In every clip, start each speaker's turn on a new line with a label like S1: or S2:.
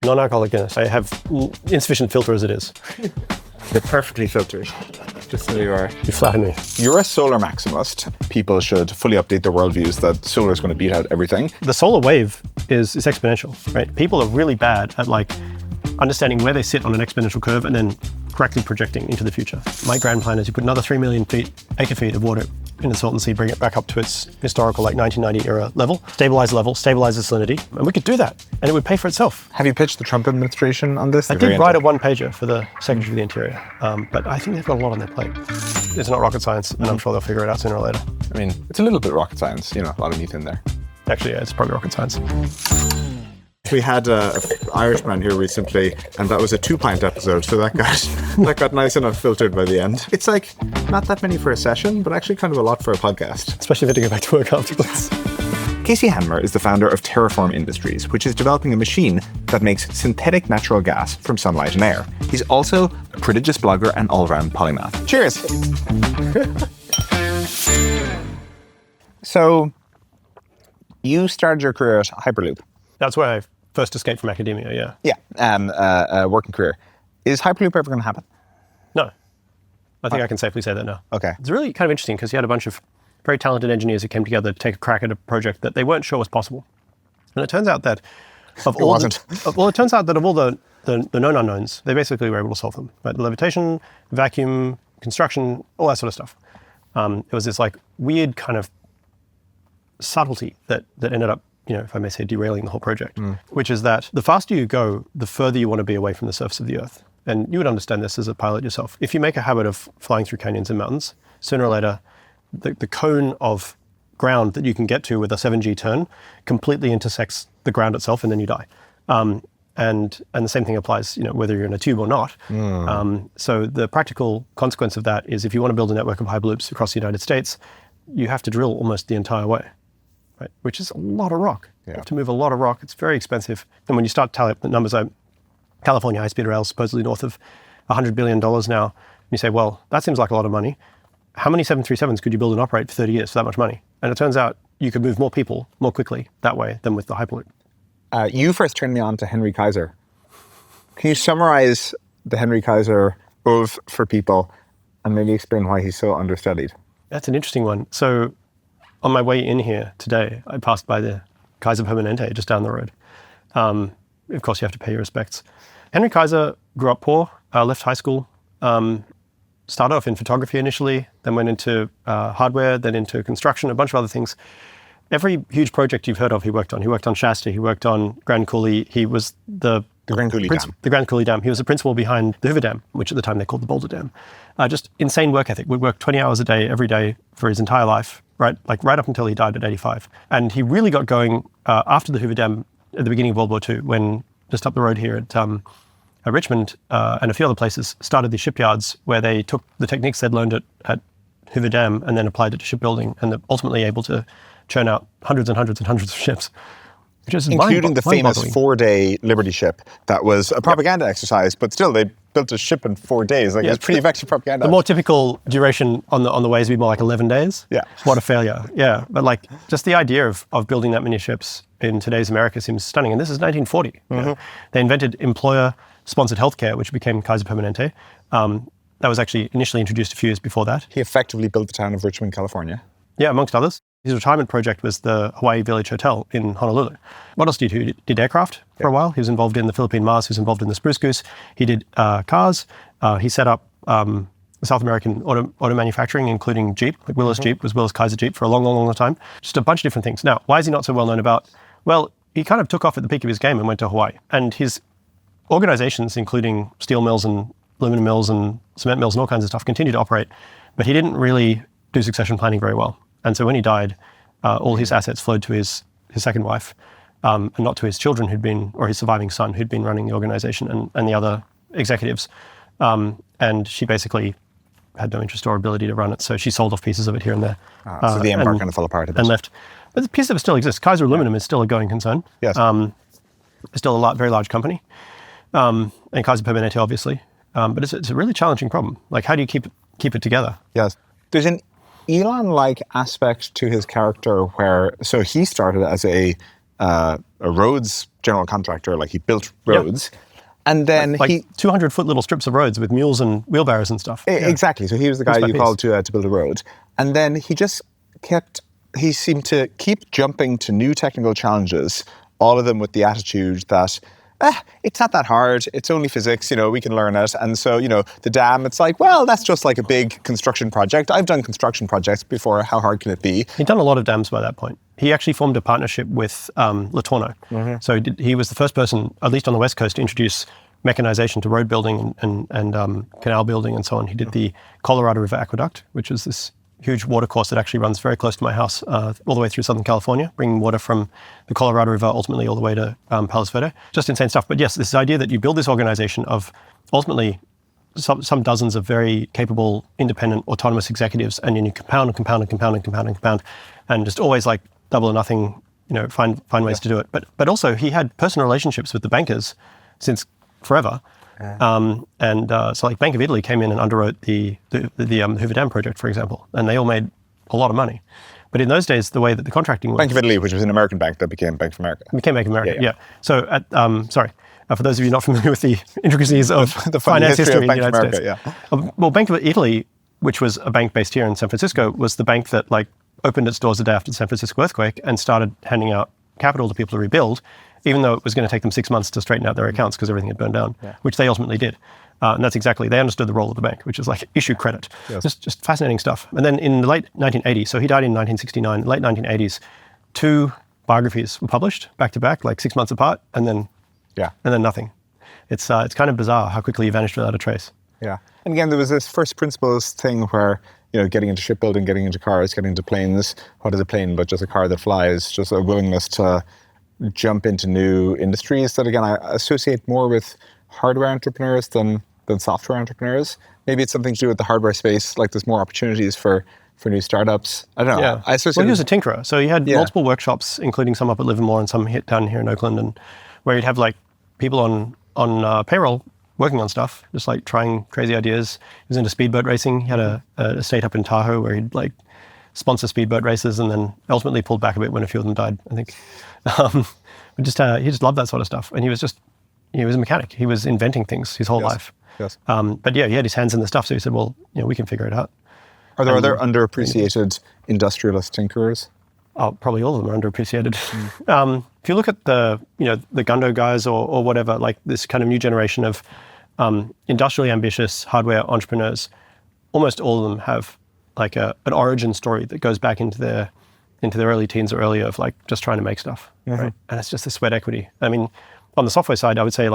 S1: Non-alcoholic Guinness. I have insufficient filter as it is.
S2: They're perfectly filtered. Just so you are.
S1: You flatter me.
S2: You're a solar maximalist. People should fully update their worldviews that solar is going to beat out everything.
S1: The solar wave is exponential, right? People are really bad at understanding where they sit on an exponential curve and then correctly projecting into the future. My grand plan is you put another 3 million acre feet of water in the Salton Sea, bring it back up to its historical 1990 era level, stabilize the salinity, and we could do that, and it would pay for itself.
S2: Have you pitched the Trump administration on this?
S1: I did write a one-pager for the Secretary of the Interior, but I think they've got a lot on their plate. It's not rocket science, and I'm sure they'll figure it out sooner or later.
S2: I mean, it's a little bit rocket science, a lot of meat in there.
S1: Actually, yeah, it's probably rocket science.
S2: We had an Irishman here recently, and that was a 2-pint episode, so that got nice and unfiltered by the end. It's not that many for a session, but actually kind of a lot for a podcast.
S1: Especially if you have to go back to work afterwards.
S2: Casey Handmer is the founder of Terraform Industries, which is developing a machine that makes synthetic natural gas from sunlight and air. He's also a prodigious blogger and all-round polymath. Cheers! So, you started your career at Hyperloop.
S1: That's where I first escaped from academia, yeah.
S2: Yeah, working career. Is Hyperloop ever going to happen?
S1: No. I think I can safely say that now.
S2: Okay.
S1: It's really kind of interesting because you had a bunch of very talented engineers who came together to take a crack at a project that they weren't sure was possible. And it turns out that of all the known unknowns, they basically were able to solve them. Right? The levitation, vacuum, construction, all that sort of stuff. It was this weird kind of subtlety that ended up, if I may say, derailing the whole project, which is that the faster you go, the further you want to be away from the surface of the Earth. And you would understand this as a pilot yourself. If you make a habit of flying through canyons and mountains, sooner or later, the cone of ground that you can get to with a 7G turn completely intersects the ground itself, and then you die. And the same thing applies, whether you're in a tube or not. So the practical consequence of that is if you want to build a network of Hyperloops across the United States, you have to drill almost the entire way. Right, which is a lot of rock. Yeah. You have to move a lot of rock. It's very expensive. And when you start tallying up the numbers, California high-speed rail is supposedly north of $100 billion now. And you say, well, that seems like a lot of money. How many 737s could you build and operate for 30 years for that much money? And it turns out you could move more people more quickly that way than with the Hyperloop.
S2: You first turned me on to Henry Kaiser. Can you summarize the Henry Kaiser oeuvre for people and maybe explain why he's so understudied?
S1: That's an interesting one. So on my way in here today, I passed by the Kaiser Permanente just down the road. Of course, you have to pay your respects. Henry Kaiser grew up poor, left high school, started off in photography initially, then went into hardware, then into construction, a bunch of other things. Every huge project you've heard of, he worked on. He worked on Shasta, he worked on Grand Coulee. He was the Grand Coulee Dam. He was the principal behind the Hoover Dam, which at the time they called the Boulder Dam. Just insane work ethic. Would work 20 hours a day, every day for his entire life, right up until he died at 85. And he really got going after the Hoover Dam at the beginning of World War II, when just up the road here at Richmond and a few other places started these shipyards where they took the techniques they'd learned at Hoover Dam and then applied it to shipbuilding, and they're ultimately able to churn out hundreds and hundreds and hundreds of ships.
S2: Including the famous 4-day Liberty ship that was a propaganda exercise, but still they built a ship in 4 days. It was pretty effective propaganda.
S1: The more typical duration on the ways would be more like 11 days.
S2: Yeah.
S1: What a failure. Yeah. But just the idea of building that many ships in today's America seems stunning. And this is 1940. Mm-hmm. They invented employer-sponsored healthcare, which became Kaiser Permanente. That was actually initially introduced a few years before that.
S2: He effectively built the town of Richmond, California.
S1: Yeah, amongst others. His retirement project was the Hawaii Village Hotel in Honolulu. What else did he do? He did aircraft for a while. He was involved in the Philippine Mars. He was involved in the Spruce Goose. He did cars. He set up South American auto manufacturing, including Jeep. Willis Jeep was Willis Kaiser Jeep for a long, long, long time. Just a bunch of different things. Now, why is he not so well known about? Well, he kind of took off at the peak of his game and went to Hawaii. And his organizations, including steel mills and aluminum mills and cement mills and all kinds of stuff, continued to operate. But he didn't really do succession planning very well. And so when he died, all his assets flowed to his second wife, and not to his children or his surviving son who'd been running the organization and the other executives. And she basically had no interest or ability to run it. So she sold off pieces of it here and there.
S2: So the empire kind of fell apart a bit.
S1: And left. But the piece of it still exists. Kaiser Aluminum is still a going concern.
S2: Yes.
S1: It's still a very large company. And Kaiser Permanente, obviously. But it's a really challenging problem. How do you keep it together?
S2: Yes. There's an Elon-like aspect to his character so he started as a a roads general contractor, like he built roads. Yeah. And then
S1: like 200-foot little strips of roads with mules and wheelbarrows and stuff.
S2: Exactly. So he was the guy you called to build a road. And then he seemed to keep jumping to new technical challenges, all of them with the attitude that, it's not that hard. It's only physics, we can learn it. And so, the dam, it's like, well, that's just like a big construction project. I've done construction projects before. How hard can it be?
S1: He'd done a lot of dams by that point. He actually formed a partnership with Latorno. Mm-hmm. So he was the first person, at least on the West Coast, to introduce mechanization to road building and canal building and so on. He did the Colorado River Aqueduct, which is this huge water course that actually runs very close to my house, all the way through Southern California, bringing water from the Colorado River ultimately all the way to Palos Verdes. Just insane stuff. But yes, this idea that you build this organization of ultimately some dozens of very capable, independent, autonomous executives, and then you compound and compound and compound and compound and compound, and just always like double or nothing, find ways to do it. But also he had personal relationships with the bankers since forever. So like Bank of Italy came in and underwrote the Hoover Dam project, for example, and they all made a lot of money. But in those days, the way that the contracting worked...
S2: Bank of Italy, which was an American bank that became Bank of America.
S1: Became Bank of America, yeah. So, for those of you not familiar with the intricacies of the finance history in the United States. Well, Bank of Italy, which was a bank based here in San Francisco, was the bank that opened its doors the day after the San Francisco earthquake and started handing out capital to people to rebuild, even though it was going to take them 6 months to straighten out their accounts because everything had burned down, which they ultimately did. And that's exactly, they understood the role of the bank, which is like issue credit. Yes. Just fascinating stuff. And then in the late 1980s, so he died in 1969, late 1980s, 2 biographies were published back to back, like 6 months apart, and then nothing. It's kind of bizarre how quickly he vanished without a trace.
S2: Yeah. And again, there was this first principles thing where, getting into shipbuilding, getting into cars, getting into planes. What is a plane but just a car that flies? Just a willingness to jump into new industries that, again, I associate more with hardware entrepreneurs than software entrepreneurs. Maybe it's something to do with the hardware space, like there's more opportunities for new startups. I don't know.
S1: Yeah. He was a tinkerer. So he had multiple workshops, including some up at Livermore and some down here in Oakland, and where he'd have people on payroll working on stuff, just trying crazy ideas. He was into speedboat racing. He had a estate up in Tahoe where he'd sponsor speedboat races, and then ultimately pulled back a bit when a few of them died, I think. He just loved that sort of stuff. And he was a mechanic. He was inventing things his whole life.
S2: Yes.
S1: But he had his hands in the stuff, so he said, well, we can figure it out.
S2: Are there other underappreciated industrialist tinkerers?
S1: Oh, probably all of them are underappreciated. If you look at the Gundo guys or whatever, this kind of new generation of industrially ambitious hardware entrepreneurs, almost all of them have an origin story that goes back into their early teens or earlier of just trying to make stuff, right? And it's just the sweat equity. I mean, on the software side, I would say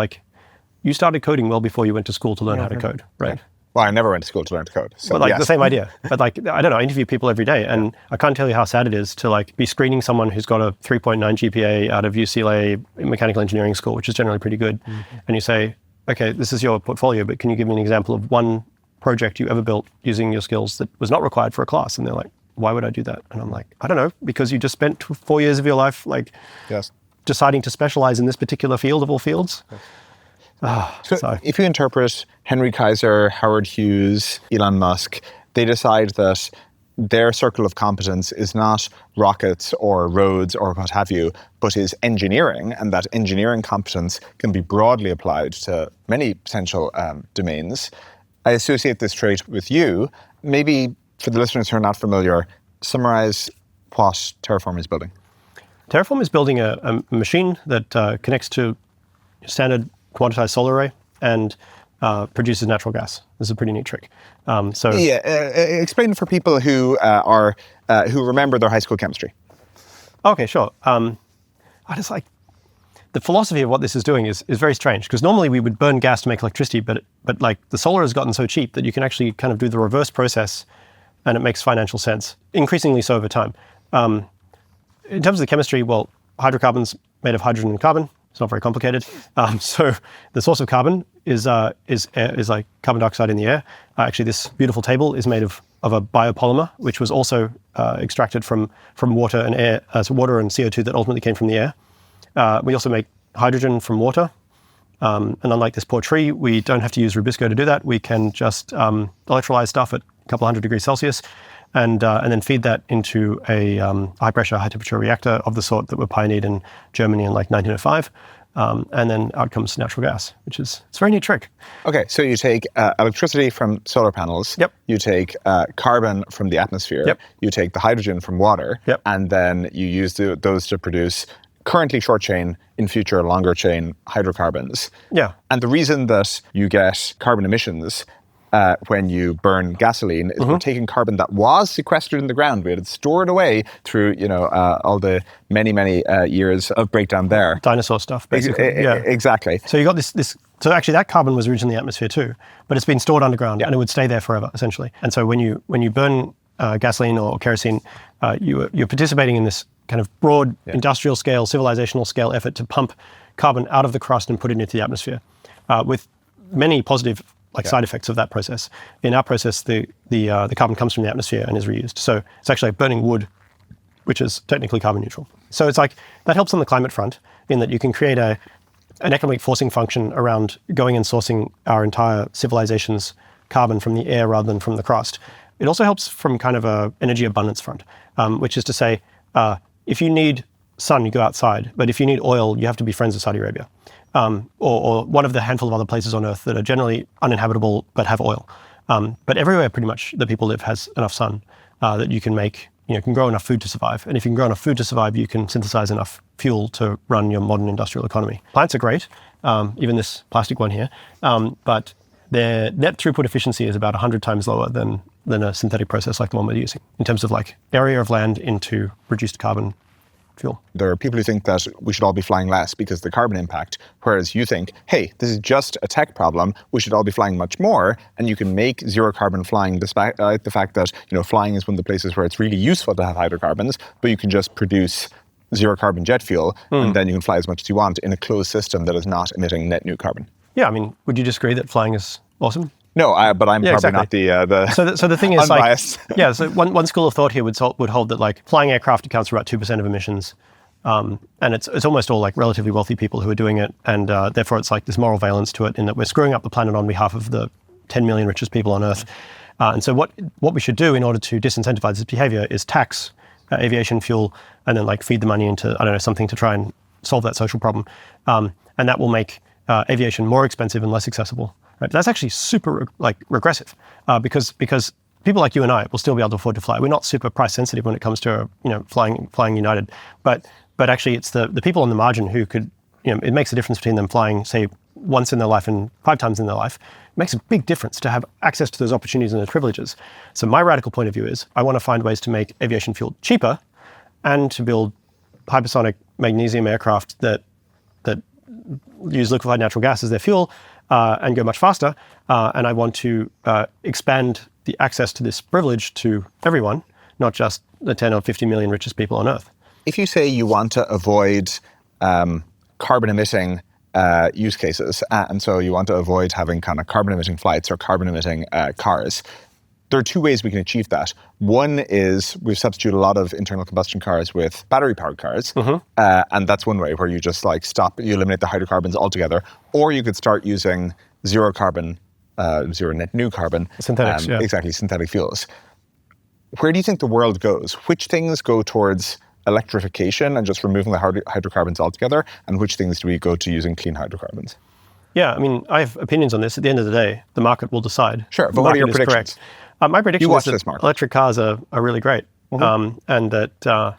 S1: you started coding well before you went to school to learn how to code, right?
S2: Yeah. Well, I never went to school to learn to code. So
S1: but the same idea. But I don't know, I interview people every day, and I can't tell you how sad it is to be screening someone who's got a 3.9 GPA out of UCLA mechanical engineering school, which is generally pretty good. Mm-hmm. And you say, okay, this is your portfolio, but can you give me an example of one project you ever built using your skills that was not required for a class? And they're like, why would I do that? And I'm like, I don't know, because you just spent 4 years of your life deciding to specialize in this particular field of all fields. Yes.
S2: So if you interpret Henry Kaiser, Howard Hughes, Elon Musk, they decide that their circle of competence is not rockets or roads or what have you, but is engineering, and that engineering competence can be broadly applied to many potential domains. I associate this trait with you. Maybe for the listeners who are not familiar, summarize what Terraform is building.
S1: Terraform is building a machine that connects to standard commoditized solar array and produces natural gas. This is a pretty neat trick.
S2: Explain for people who who remember their high school chemistry.
S1: Okay, sure. I just the philosophy of what this is doing is very strange, because normally we would burn gas to make electricity, but the solar has gotten so cheap that you can actually kind of do the reverse process, and it makes financial sense, increasingly so over time. In terms of the chemistry, well, hydrocarbons made of hydrogen and carbon. It's not very complicated. So the source of carbon is like carbon dioxide in the air. Actually, this beautiful table is made of a biopolymer, which was also extracted from water and air, so water and CO2 that ultimately came from the air. We also make hydrogen from water. And unlike this poor tree, we don't have to use Rubisco to do that. We can just electrolyze stuff at a couple hundred degrees Celsius. and then feed that into a high pressure, high temperature reactor of the sort that were pioneered in Germany in like 1905. And then out comes natural gas, it's a very neat trick.
S2: Okay, so you take electricity from solar panels.
S1: Yep.
S2: You take carbon from the atmosphere.
S1: Yep.
S2: You take the hydrogen from water.
S1: Yep.
S2: And then you use those to produce currently short chain, in future longer chain hydrocarbons.
S1: Yeah.
S2: And the reason that you get carbon emissions when you burn gasoline is we're taking carbon that was sequestered in the ground. We had it stored away through, all the many years of breakdown there.
S1: Dinosaur stuff, basically.
S2: Exactly.
S1: So you got this. So actually, that carbon was originally in the atmosphere too, but it's been stored underground and it would stay there forever, essentially. And so when you burn gasoline or kerosene, you're participating in this kind of broad industrial scale, civilizational scale effort to pump carbon out of the crust and put it into the atmosphere, with many positive side effects of that process. In our process, the carbon comes from the atmosphere and is reused. So it's actually like burning wood, which is technically carbon neutral. So it's like that helps on the climate front in that you can create an economic forcing function around going and sourcing our entire civilization's carbon from the air rather than from the crust. It also helps from kind of a energy abundance front, which is to say, if you need sun, you go outside. But if you need oil, you have to be friends with Saudi Arabia. Or one of the handful of other places on Earth that are generally uninhabitable but have oil. But everywhere pretty much that people live has enough sun that you can make, can grow enough food to survive. And if you can grow enough food to survive, you can synthesize enough fuel to run your modern industrial economy. Plants are great, even this plastic one here, but their net throughput efficiency is about 100 times lower than a synthetic process like the one we're using in terms of like area of land into reduced carbon fuel.
S2: There are people who think that we should all be flying less because of the carbon impact, whereas you think, hey, this is just a tech problem, we should all be flying much more, and you can make zero carbon flying despite the fact that flying is one of the places where it's really useful to have hydrocarbons, but you can just produce zero carbon jet fuel and then you can fly as much as you want in a closed system that is not emitting net new carbon.
S1: Yeah, I mean, would you disagree that flying is awesome?
S2: No, but I'm probably not the
S1: So the thing is,
S2: unbiased.
S1: So one school of thought here would hold that like flying aircraft accounts for about 2% of emissions, and it's almost all like relatively wealthy people who are doing it, and therefore it's like this moral valence to it in that we're screwing up the planet on behalf of the 10 million richest people on Earth. And so what we should do in order to disincentivize this behavior is tax aviation fuel and then like feed the money into something to try and solve that social problem, and that will make aviation more expensive and less accessible. Right? That's actually super regressive because people like you and I will still be able to afford to fly. We're not super price sensitive when it comes to flying United, but actually it's the people on the margin who could it makes a difference between them flying say once in their life and 5 times in their life. It makes a big difference to have access to those opportunities and those privileges. So my radical point of view is I want to find ways to make aviation fuel cheaper and to build hypersonic magnesium aircraft that use liquefied natural gas as their fuel and go much faster. And I want to expand the access to this privilege to everyone, not just the 10 or 50 million richest people on Earth.
S2: If you say you want to avoid carbon emitting use cases, and so you want to avoid having kind of carbon emitting flights or carbon emitting cars, there are 2 ways we can achieve that. One is we've substituted a lot of internal combustion cars with battery-powered cars, and that's one way where you just you eliminate the hydrocarbons altogether, or you could start using zero carbon, zero net new carbon.
S1: Synthetics,
S2: Exactly, synthetic fuels. Where do you think the world goes? Which things go towards electrification and just removing the hydrocarbons altogether, and which things do we go to using clean hydrocarbons?
S1: Yeah, I mean, I have opinions on this. At the end of the day, the market will decide.
S2: Sure, but what are your predictions?
S1: Correct. My prediction is that
S2: Mark.
S1: electric cars are really great, and that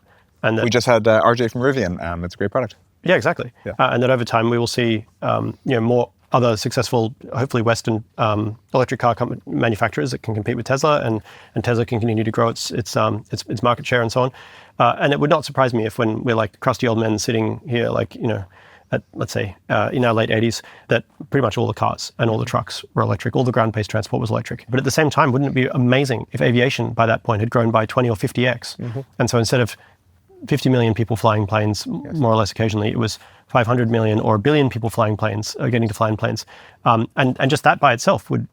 S2: we just had RJ from Rivian. It's a great product.
S1: Yeah, exactly. Yeah. And that over time we will see more other successful, hopefully Western electric car manufacturers that can compete with Tesla, and Tesla can continue to grow its market share and so on. And it would not surprise me if when we're like crusty old men sitting here, at, let's say, in our late 80s, that pretty much all the cars and all the trucks were electric, all the ground-based transport was electric. But at the same time, wouldn't it be amazing if aviation by that point had grown by 20 or 50x? And so instead of 50 million people flying planes, more or less occasionally, it was 500 million or 1 billion people flying planes, getting to fly in planes. And just that by itself would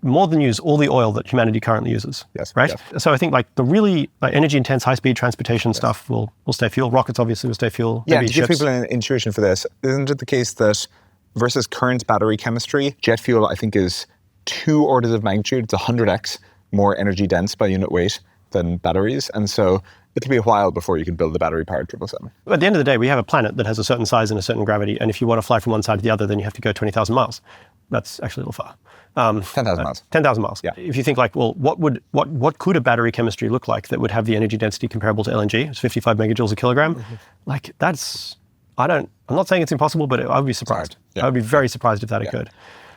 S1: more than use all the oil that humanity currently uses, right? Yes. So I think the really energy-intense, high-speed transportation stuff will stay fuel. Rockets obviously will stay fuel.
S2: Yeah,
S1: maybe
S2: to give
S1: ships.
S2: people an intuition for this, isn't it the case that versus current battery chemistry, jet fuel I think is 2 orders of magnitude, it's 100x more energy dense by unit weight
S3: than batteries. And so it'll be a while before you can build the battery-powered 777.
S1: At the end of the day, we have a planet that has a certain size and a certain gravity. And if you want to fly from one side to the other, then you have to go 20,000 miles. That's actually a little far.
S3: 10,000 miles.
S1: 10,000 miles.
S3: Yeah.
S1: If you think like, well, what could a battery chemistry look like that would have the energy density comparable to LNG? It's 55 megajoules a kilogram. Like that's, I'm not saying it's impossible, but I would be surprised.
S3: Yeah.
S1: I would be very surprised if that occurred.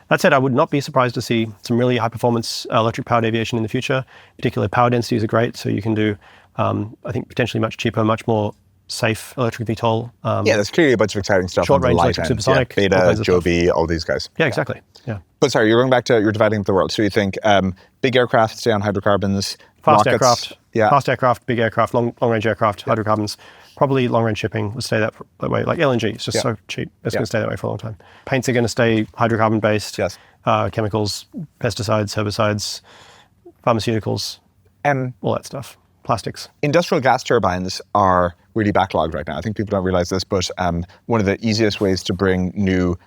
S1: That said, I would not be surprised to see some really high performance electric powered aviation in the future. Particularly power densities are great. So you can do, I think potentially much cheaper, much more safe electric VTOL.
S3: There's clearly a bunch of exciting stuff.
S1: Short
S3: on the
S1: range
S3: light
S1: electric
S3: end.
S1: supersonic.
S3: Beta, Joby, all these guys.
S1: Yeah, exactly. Yeah.
S3: But sorry, you're dividing up the world. So you think big aircraft stay on hydrocarbons,
S1: Fast
S3: rockets,
S1: aircraft, big aircraft, long range aircraft, hydrocarbons. Probably long range shipping will stay that way. Like LNG, it's just so cheap. It's going to stay that way for a long time. Paints are going to stay hydrocarbon based.
S3: Yes.
S1: Chemicals, pesticides, herbicides, pharmaceuticals, all that stuff. Plastics.
S3: Industrial gas turbines are really backlogged right now. I think people don't realize this, but one of the easiest ways to bring new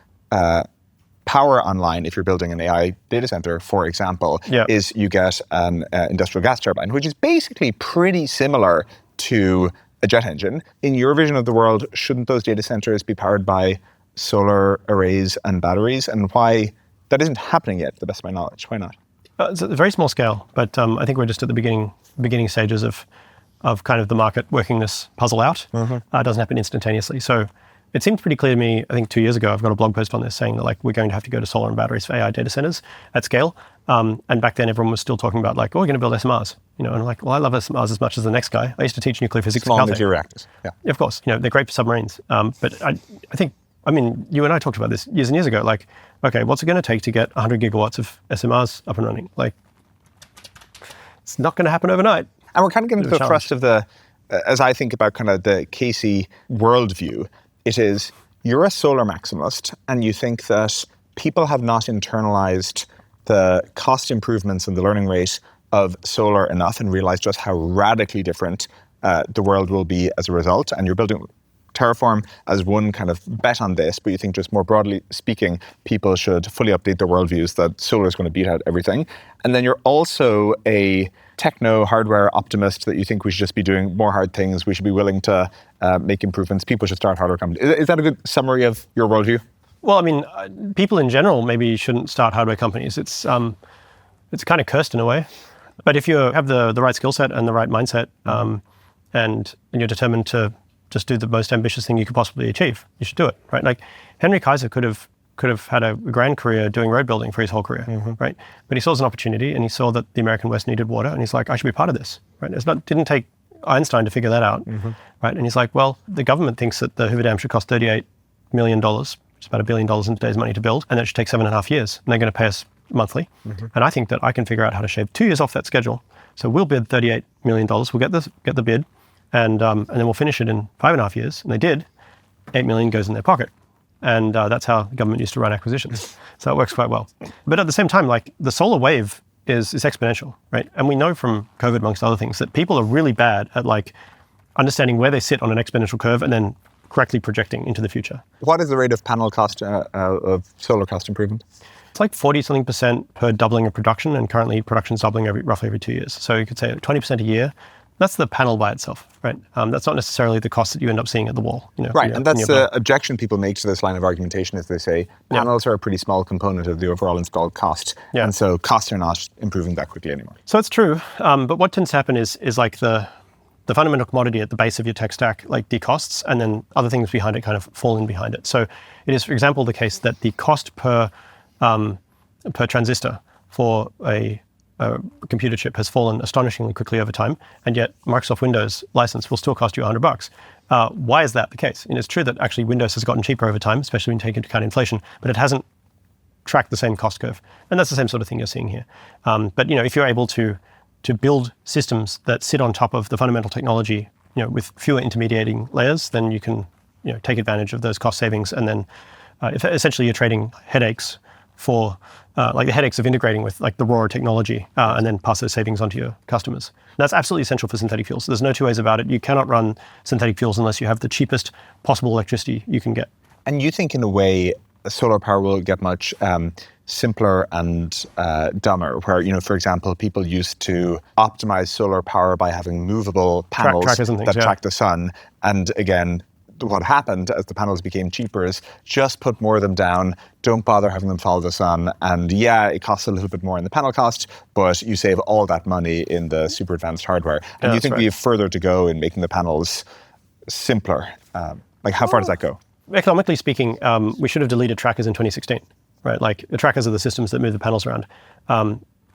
S3: power online, if you're building an AI data center, for example, is you get an industrial gas turbine, which is basically pretty similar to a jet engine. In your vision of the world, shouldn't those data centers be powered by solar arrays and batteries? And why that isn't happening yet, to the best of my knowledge? Why not?
S1: It's a very small scale, but I think we're just at the beginning stages of kind of the market working this puzzle out. It doesn't happen instantaneously. So it seemed pretty clear to me, I think 2 years ago, I've got a blog post on this saying that like we're going to have to go to solar and batteries for AI data centers at scale. And back then everyone was still talking about like, oh, we're going to build SMRs. And I'm like, well, I love SMRs as much as the next guy. I used to teach nuclear physics.
S3: Small nuclear reactors. Yeah,
S1: of course. They're great for submarines. But I think, you and I talked about this years and years ago. Like, okay, what's it going to take to get 100 gigawatts of SMRs up and running? Like, it's not going to happen overnight.
S3: And we're kind of getting to the thrust of the, as I think about kind of the Casey worldview, it is, you're a solar maximalist and you think that people have not internalized the cost improvements and the learning rate of solar enough and realize just how radically different the world will be as a result. And you're building Terraform as one kind of bet on this, but you think just more broadly speaking, people should fully update their worldviews that solar is going to beat out everything. And then you're also a techno hardware optimist that you think we should just be doing more hard things. We should be willing to make improvements. People should start hardware companies. Is that a good summary of your worldview?
S1: Well, people in general maybe shouldn't start hardware companies. It's kind of cursed in a way. But if you have the right skill set and the right mindset, and you're determined to just do the most ambitious thing you could possibly achieve, you should do it, right? Like Henry Kaiser could have had a grand career doing road building for his whole career, right? But he saw an opportunity and he saw that the American West needed water and he's like, I should be part of this, right? It didn't take Einstein to figure that out, right? And he's like, well, the government thinks that the Hoover Dam should cost $38 million, which is about $1 billion in today's money to build, and it should take 7.5 years, and they're going to pay us monthly. And I think that I can figure out how to shave 2 years off that schedule. So we'll bid $38 million, we'll get the bid, and then we'll finish it in 5.5 years. And they did. $8 million goes in their pocket. And that's how the government used to run acquisitions. So it works quite well. But at the same time, like the solar wave is exponential, right? And we know from COVID, amongst other things, that people are really bad at like understanding where they sit on an exponential curve and then correctly projecting into the future.
S3: What is the rate of panel cost of solar cost improvement?
S1: It's like 40-something% per doubling of production, and currently production's doubling roughly every 2 years. So you could say 20% a year. That's the panel by itself, right? That's not necessarily the cost that you end up seeing at the wall.
S3: Right, and that's the objection people make to this line of argumentation is they say panels are a pretty small component of the overall installed cost, and so costs are not improving that quickly anymore.
S1: So it's true, but what tends to happen is like the fundamental commodity at the base of your tech stack like decosts, and then other things behind it kind of fall in behind it. So it is, for example, the case that the cost per transistor for a computer chip has fallen astonishingly quickly over time, and yet Microsoft Windows license will still cost you $100. Why is that the case? And it's true that actually Windows has gotten cheaper over time, especially when you take into account inflation, but it hasn't tracked the same cost curve. And that's the same sort of thing you're seeing here. But if you're able to build systems that sit on top of the fundamental technology, with fewer intermediating layers, then you can take advantage of those cost savings, and then essentially you're trading headaches for like the headaches of integrating with like the raw technology, and then pass those savings onto your customers. And that's absolutely essential for synthetic fuels. There's no two ways about it. You cannot run synthetic fuels unless you have the cheapest possible electricity you can get.
S3: And you think in a way solar power will get much simpler and dumber, where, for example, people used to optimize solar power by having movable panels
S1: trackers and things,
S3: that track the sun. And again, what happened as the panels became cheaper is just put more of them down, don't bother having them follow the sun. And yeah, it costs a little bit more in the panel cost, but you save all that money in the super advanced hardware. And you think we have further to go in making the panels simpler? How far does that go?
S1: Economically speaking, we should have deleted trackers in 2016, right? Like the trackers are the systems that move the panels around.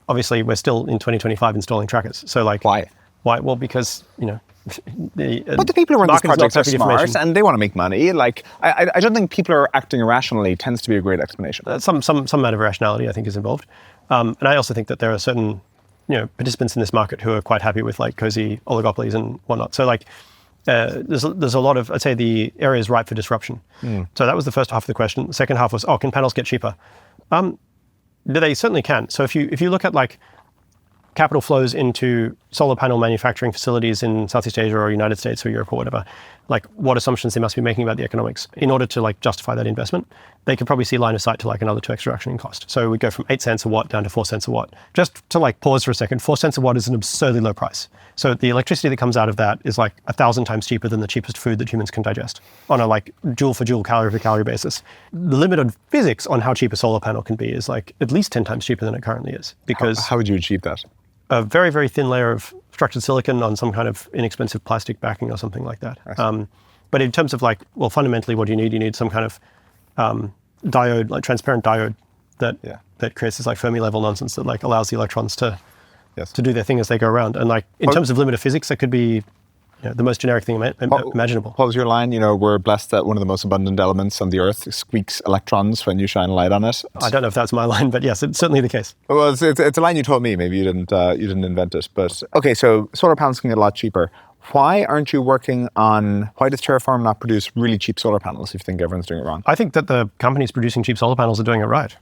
S1: Obviously, we're still in 2025 installing trackers. So
S3: why?
S1: Why? Well, because,
S3: but the people who run these projects are smart and they want to make money. I don't think people are acting irrationally tends to be a great explanation.
S1: Some amount of rationality, I think, is involved. And I also think that there are certain, participants in this market who are quite happy with cozy oligopolies and whatnot. So there's a lot of, I'd say the area is ripe for disruption. So that was the first half of the question. The second half was, can panels get cheaper? They certainly can. So if you look at capital flows into solar panel manufacturing facilities in Southeast Asia or United States or Europe or whatever, what assumptions they must be making about the economics in order to justify that investment, they could probably see line of sight to another 2x reduction in cost. So we go from 8 cents a watt down to 4 cents a watt. Just to pause for a second, 4 cents a watt is an absurdly low price. So the electricity that comes out of that is 1,000 times cheaper than the cheapest food that humans can digest on a joule for joule, calorie for calorie basis. The limit of physics on how cheap a solar panel can be is at least 10 times cheaper than it currently is. Because
S3: how would you achieve that?
S1: A very, very thin layer of structured silicon on some kind of inexpensive plastic backing or something like that. But in terms of fundamentally what do you need? You need some kind of diode, transparent diode that creates this Fermi level nonsense that allows the electrons to do their thing as they go around. And in terms of limit of physics, that could be the most generic thing imaginable.
S3: What was your line? We're blessed that one of the most abundant elements on the Earth squeaks electrons when you shine a light on it.
S1: I don't know if that's my line, but yes, it's certainly the case.
S3: Well, it's a line you told me. Maybe you didn't invent it. But okay, so solar panels can get a lot cheaper. Why aren't you working on? Why does Terraform not produce really cheap solar panels? If you think everyone's doing it wrong,
S1: I think that the companies producing cheap solar panels are doing it right.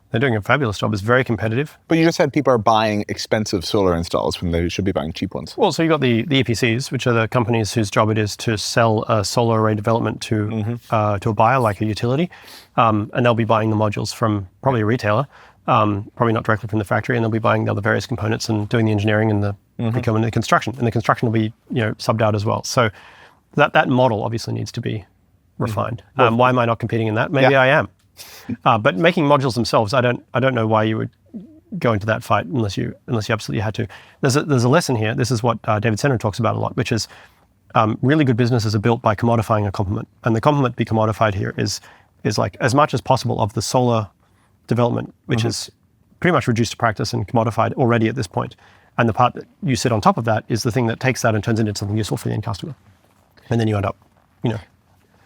S1: They're doing a fabulous job. It's very competitive.
S3: But you just said people are buying expensive solar installs when they should be buying cheap ones.
S1: Well, so you've got the EPCs, which are the companies whose job it is to sell a solar array development to a buyer, like a utility. And they'll be buying the modules from probably a retailer, probably not directly from the factory, and they'll be buying the other various components and doing the engineering and the procurement and the construction. And the construction will be subbed out as well. So that model obviously needs to be refined. Why am I not competing in that? Maybe I am. But making modules themselves, I don't know why you would go into that fight unless you absolutely had to. There's a lesson here. This is what David Senra talks about a lot, which is really good businesses are built by commodifying a complement, and the complement to be commodified here is as much as possible of the solar development, which is pretty much reduced to practice and commodified already at this point. And the part that you sit on top of that is the thing that takes that and turns it into something useful for the end customer, and then you end up,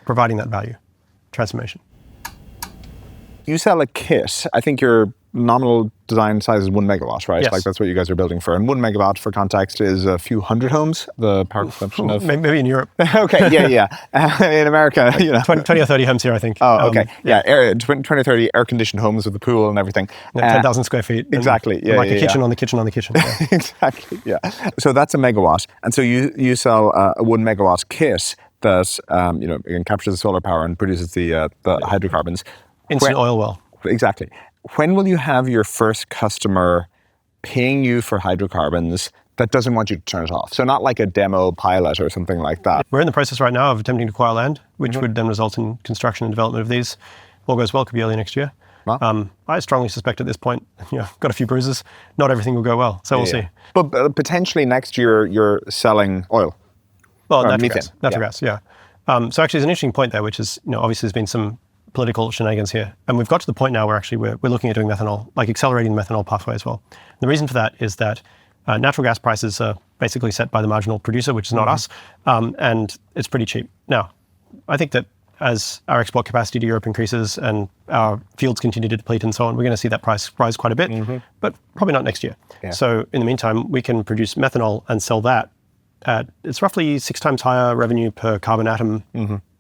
S1: providing that value transformation.
S3: You sell a kit. I think your nominal design size is 1 megawatt, right?
S1: Yes.
S3: That's what you guys are building for. And 1 megawatt, for context, is a few hundred homes, the power consumption of...
S1: Maybe in Europe.
S3: Okay, yeah. In America,
S1: 20 or 30 homes here, I think.
S3: Oh, okay. 20 or 30 air-conditioned homes with the pool and everything.
S1: 10,000 square feet.
S3: Exactly, yeah.
S1: A kitchen on the kitchen on the kitchen. Yeah.
S3: Exactly, yeah. So that's a megawatt. And so you sell a 1 megawatt kit that, again, captures the solar power and produces the hydrocarbons.
S1: Instant oil well.
S3: Exactly. When will you have your first customer paying you for hydrocarbons that doesn't want you to turn it off? So not like a demo pilot or something like that.
S1: We're in the process right now of attempting to acquire land, which would then result in construction and development of these. All goes well, could be early next year.
S3: Wow.
S1: I strongly suspect at this point, got a few bruises, not everything will go well. So we'll see.
S3: But potentially next year you're selling oil.
S1: Well, natural gas, yeah. So actually there's an interesting point there, which is, obviously there's been some political shenanigans here. And we've got to the point now where actually we're looking at doing methanol, accelerating the methanol pathway as well. And the reason for that is that natural gas prices are basically set by the marginal producer, which is not us, and it's pretty cheap. Now, I think that as our export capacity to Europe increases and our fields continue to deplete and so on, we're going to see that price rise quite a bit, but probably not next year. Yeah. So in the meantime, we can produce methanol and sell that at, it's roughly 6 times higher revenue per carbon atom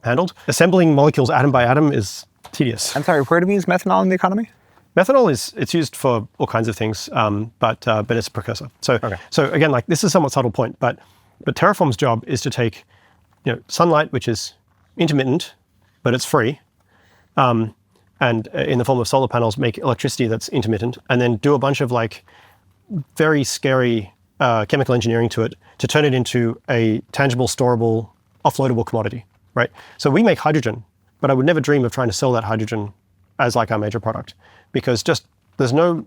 S1: handled. Assembling molecules atom by atom is tedious.
S3: I'm sorry, where do we use methanol in the economy?
S1: Methanol it's used for all kinds of things, but it's a precursor. So again, this is a somewhat subtle point, but Terraform's job is to take sunlight, which is intermittent, but it's free, and and in the form of solar panels, make electricity that's intermittent, and then do a bunch of like very scary chemical engineering to it to turn it into a tangible, storable, offloadable commodity, right? So we make hydrogen, but I would never dream of trying to sell that hydrogen as like our major product, because just there's no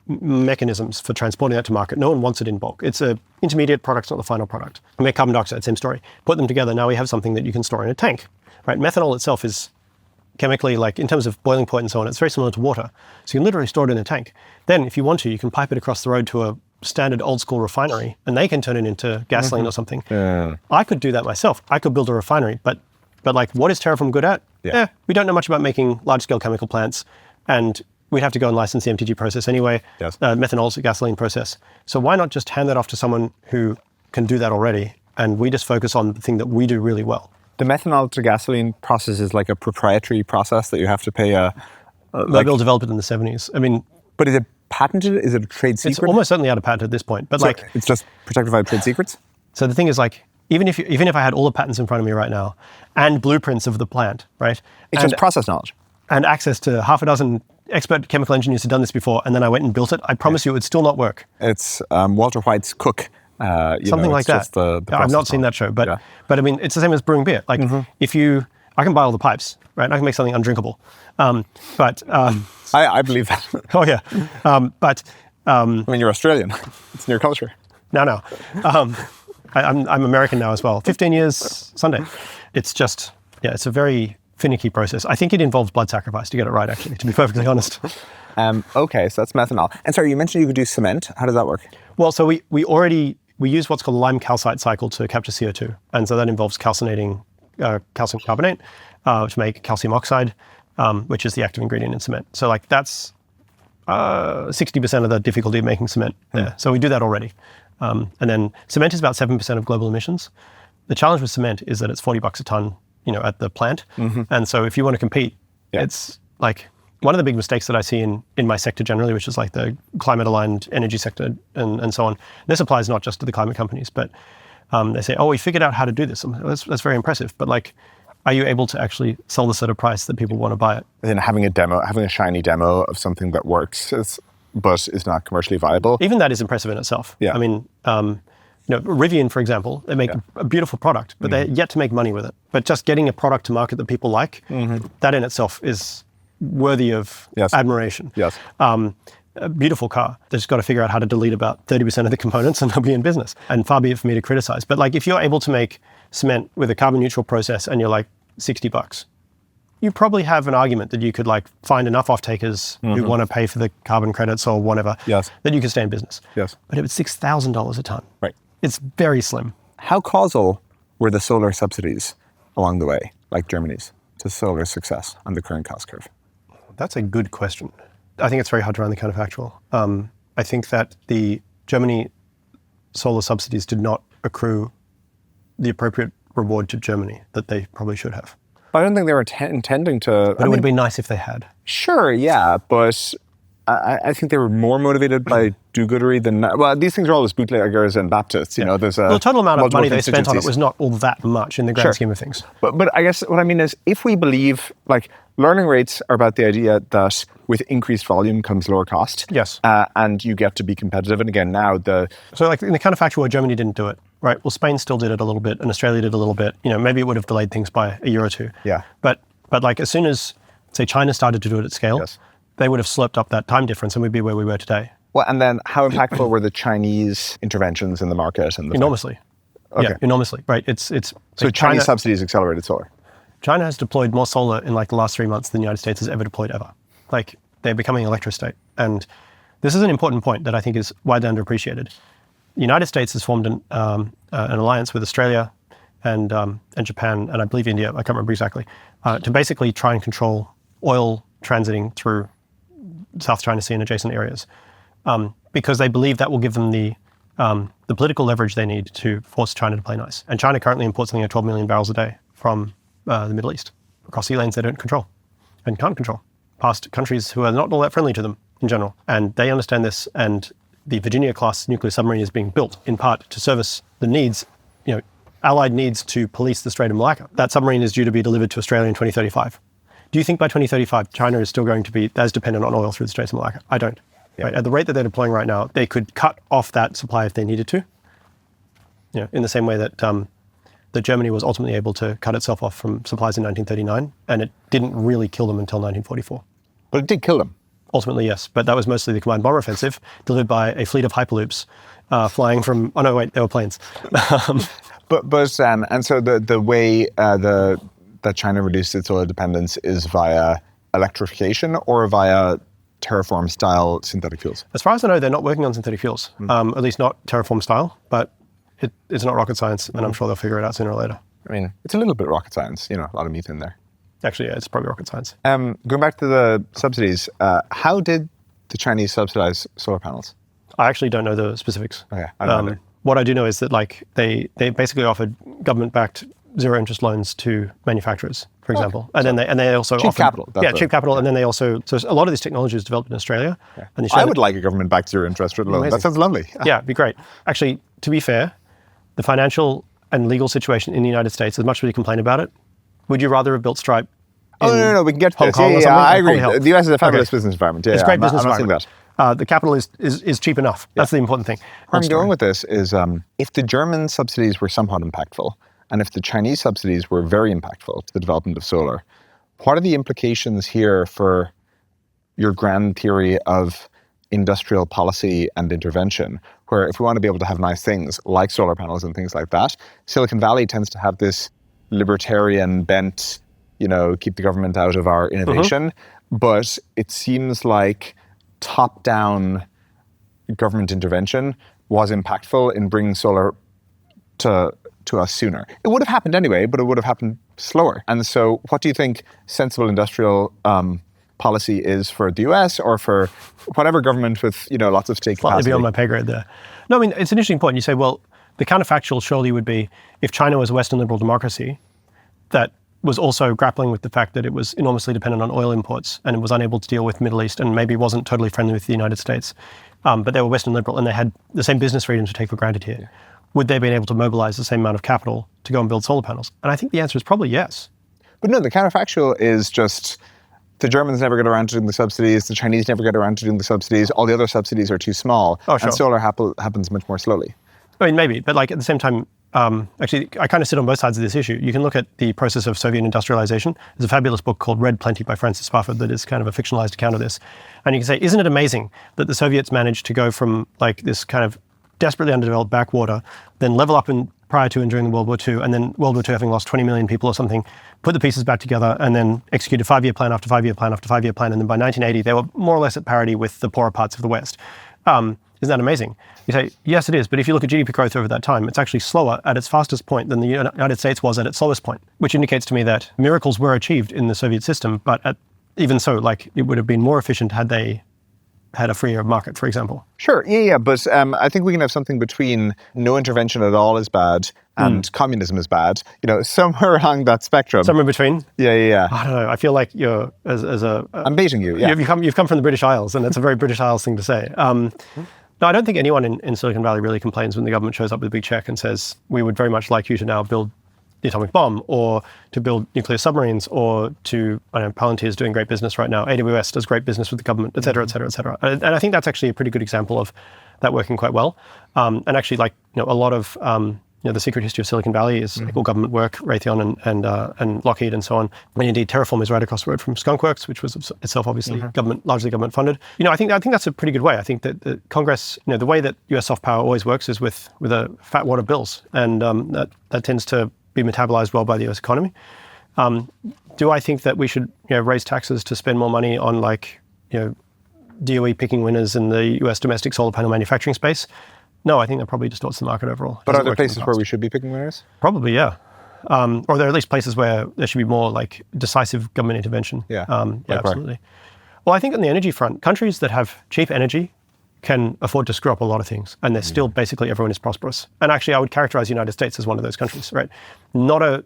S1: mechanisms for transporting that to market. No one wants it in bulk. It's a intermediate product, it's not the final product. We make carbon dioxide, same story. Put them together, now we have something that you can store in a tank, right? Methanol itself is chemically, like in terms of boiling point and so on, it's very similar to water. So you can literally store it in a tank. Then if you want to, you can pipe it across the road to a standard old school refinery and they can turn it into gasoline or something. I could do that myself. I could build a refinery, but like, what is Terraform good at? We don't know much about making large scale chemical plants, and we'd have to go and license the MTG process anyway. Methanol's a gasoline process. So why not just hand that off to someone who can do that already, and we just focus on the thing that we do really well.
S3: The methanol to gasoline process is like a proprietary process that you have to pay
S1: Mobil developed it in the 70s. I mean,
S3: but is it patented? Is it a trade secret?
S1: It's almost certainly out of patent at this point. But so like,
S3: it's just protected by trade secrets.
S1: So the thing is, like, even if I had all the patents in front of me right now and blueprints of the plant, right?
S3: It's just process knowledge
S1: and access to half a dozen expert chemical engineers who've done this before, and then I went and built it. I promise you, it would still not work.
S3: It's Walter White's Cook.
S1: Something like that. I've not seen that show, but I mean, it's the same as brewing beer. Like, I can buy all the pipes, right? I can make something undrinkable.
S3: I believe that.
S1: Oh yeah,
S3: I mean, you're Australian. It's in your culture.
S1: No. I'm American now as well. 15 years Sunday. It's just, it's a very finicky process. I think it involves blood sacrifice to get it right, actually, to be perfectly honest.
S3: Okay, so that's methanol. And sorry, you mentioned you could do cement. How does that work?
S1: Well, so we use what's called the lime calcite cycle to capture CO2. And so that involves calcinating calcium carbonate to make calcium oxide, which is the active ingredient in cement. So like that's 60% of the difficulty of making cement there. So we do that already. And then cement is about 7% of global emissions. The challenge with cement is that it's $40 a ton, at the plant. And so if you want to compete, it's like one of the big mistakes that I see in my sector generally, which is like the climate aligned energy sector and so on. This applies not just to the climate companies, but they say, oh, we figured out how to do this. That's very impressive. But like, are you able to actually sell this at a price that people want to buy it?
S3: And then having a shiny demo of something that works but is not commercially viable.
S1: Even that is impressive in itself. I mean, Rivian, for example, they make a beautiful product, but they're yet to make money with it. But just getting a product to market that people like, that in itself is worthy of admiration. A beautiful car. They've just got to figure out how to delete about 30% of the components and they'll be in business. And far be it for me to criticize. But like, if you're able to make cement with a carbon neutral process and you're like $60, you probably have an argument that you could like find enough off-takers who want to pay for the carbon credits or whatever that you can stay in business. But it was $6,000 a ton.
S3: Right.
S1: It's very slim.
S3: How causal were the solar subsidies along the way, like Germany's, to solar success on the current cost curve?
S1: That's a good question. I think it's very hard to run the counterfactual. I think that the Germany solar subsidies did not accrue the appropriate reward to Germany that they probably should have.
S3: I don't think they were intending to.
S1: But it would have been nice if they had.
S3: Sure, yeah, but I think they were more motivated by do-goodery than. Well, these things are always bootleggers and Baptists. There's
S1: the total amount of money they spent on it was not all that much in the grand scheme of things.
S3: But I guess what I mean is, if we believe like learning rates are about the idea that with increased volume comes lower cost. And you get to be competitive. And again, now
S1: so like in the counterfactual where Germany didn't do it. Right. Well, Spain still did it a little bit, and Australia did a little bit. Maybe it would have delayed things by a year or two. But like as soon as, say, China started to do it at scale, they would have slurped up that time difference, and we'd be where we were today.
S3: Well, and then how impactful were the Chinese interventions in the market?
S1: Enormously. Yeah, enormously. Right. It's
S3: so Chinese subsidies accelerated solar.
S1: China has deployed more solar in like the last 3 months than the United States has ever deployed ever. Like they're becoming an electrostate, and this is an important point that I think is widely underappreciated. The United States has formed an alliance with Australia and Japan, and I believe India, I can't remember exactly, to basically try and control oil transiting through South China Sea and adjacent areas, because they believe that will give them the political leverage they need to force China to play nice. And China currently imports something like 12 million barrels a day from the Middle East, across sea lanes they don't control and can't control, past countries who are not all that friendly to them in general. And they understand this, and the Virginia-class nuclear submarine is being built in part to service the needs, Allied needs to police the Strait of Malacca. That submarine is due to be delivered to Australia in 2035. Do you think by 2035 China is still going to be as dependent on oil through the Straits of Malacca? I don't.
S3: Yeah.
S1: Right? At the rate that they're deploying right now, they could cut off that supply if they needed to. In the same way that that Germany was ultimately able to cut itself off from supplies in 1939, and it didn't really kill them until 1944.
S3: But it did kill them.
S1: Ultimately, yes, but that was mostly the combined bomber offensive delivered by a fleet of Hyperloops flying from. Oh no, wait, they were planes.
S3: And so the way that China reduced its oil dependence is via electrification or via Terraform style synthetic fuels.
S1: As far as I know, they're not working on synthetic fuels, at least not Terraform style, but it's not rocket science, and I'm sure they'll figure it out sooner or later.
S3: I mean, it's a little bit rocket science, a lot of methane there.
S1: Actually, yeah, it's probably rocket science.
S3: Going back to the subsidies, how did the Chinese subsidize solar panels?
S1: I actually don't know the specifics.
S3: Okay, I don't know.
S1: What I do know is that they basically offered government-backed zero interest loans to manufacturers, for example, and then they also
S3: cheap
S1: offered,
S3: capital.
S1: Cheap capital, and then they also a lot of this technology is developed in Australia.
S3: Yeah.
S1: And
S3: I would like a government-backed zero interest loan.
S1: Amazing.
S3: That sounds lovely.
S1: Yeah, it'd be great. Actually, to be fair, the financial and legal situation in the United States, as much as we complain about it, would you rather have built Stripe?
S3: No, we can get to
S1: Hong
S3: this.
S1: Kong or
S3: Yeah,
S1: something?
S3: I agree.
S1: Holy hell.
S3: The US is a fabulous business environment. Yeah,
S1: It's a great business
S3: I'm not saying
S1: environment.
S3: that.
S1: The capital is cheap enough. That's the important thing.
S3: Where I'm going with this is if the German subsidies were somewhat impactful, and if the Chinese subsidies were very impactful to the development of solar, what are the implications here for your grand theory of industrial policy and intervention, where if we want to be able to have nice things like solar panels and things like that, Silicon Valley tends to have this libertarian bent, keep the government out of our innovation, but it seems like top-down government intervention was impactful in bringing solar to us sooner. It would have happened anyway, but it would have happened slower. And so what do you think sensible industrial policy is for the US or for whatever government with lots of stake capacity?
S1: Slightly beyond my pay grade there. No, I mean, it's an interesting point. You say, well, the counterfactual surely would be if China was a Western liberal democracy that was also grappling with the fact that it was enormously dependent on oil imports and it was unable to deal with Middle East and maybe wasn't totally friendly with the United States, but they were Western liberal and they had the same business freedoms to take for granted here. Yeah. Would they have been able to mobilize the same amount of capital to go and build solar panels? And I think the answer is probably yes.
S3: But no, the counterfactual is just the Germans never get around to doing the subsidies, the Chinese never get around to doing the subsidies, all the other subsidies are too small, and solar happens much more slowly.
S1: I mean, maybe, but at the same time, actually, I kind of sit on both sides of this issue. You can look at the process of Soviet industrialization. There's a fabulous book called Red Plenty by Francis Sparford that is kind of a fictionalized account of this. And you can say, isn't it amazing that the Soviets managed to go from this kind of desperately underdeveloped backwater, then level up prior to and during World War II, and then World War II having lost 20 million people or something, put the pieces back together, and then execute a 5-year plan after 5-year plan after 5-year plan. And then by 1980, they were more or less at parity with the poorer parts of the West. Isn't that amazing? You say, yes, it is. But if you look at GDP growth over that time, it's actually slower at its fastest point than the United States was at its slowest point, which indicates to me that miracles were achieved in the Soviet system. But even so, it would have been more efficient had they had a freer market, for example.
S3: Sure, yeah. But I think we can have something between no intervention at all is bad and communism is bad. Somewhere along that spectrum.
S1: Somewhere in between?
S3: Yeah.
S1: I don't know. I feel like you're,
S3: I'm baiting you, yeah.
S1: You've come from the British Isles, and that's a very British Isles thing to say. No, I don't think anyone in Silicon Valley really complains when the government shows up with a big check and says, we would very much like you to now build the atomic bomb, or to build nuclear submarines, or to, Palantir is doing great business right now. AWS does great business with the government, et cetera, et cetera, et cetera. And I think that's actually a pretty good example of that working quite well. And actually, a lot of the secret history of Silicon Valley is all government work, Raytheon and Lockheed and so on. And indeed, Terraform is right across the road from Skunkworks, which was itself obviously largely government funded. I think that's a pretty good way. I think that the Congress, the way that US soft power always works is with a fat wad of bills, and that tends to be metabolized well by the US economy. Do I think that we should raise taxes to spend more money on DOE picking winners in the US domestic solar panel manufacturing space? No, I think that probably distorts the market overall.
S3: But are there places where we should be picking winners?
S1: Probably, yeah. Or there are at least places where there should be more decisive government intervention.
S3: Yeah,
S1: absolutely. Well, I think on the energy front, countries that have cheap energy can afford to screw up a lot of things, and they're still basically everyone is prosperous. And actually, I would characterize the United States as one of those countries, right? Not a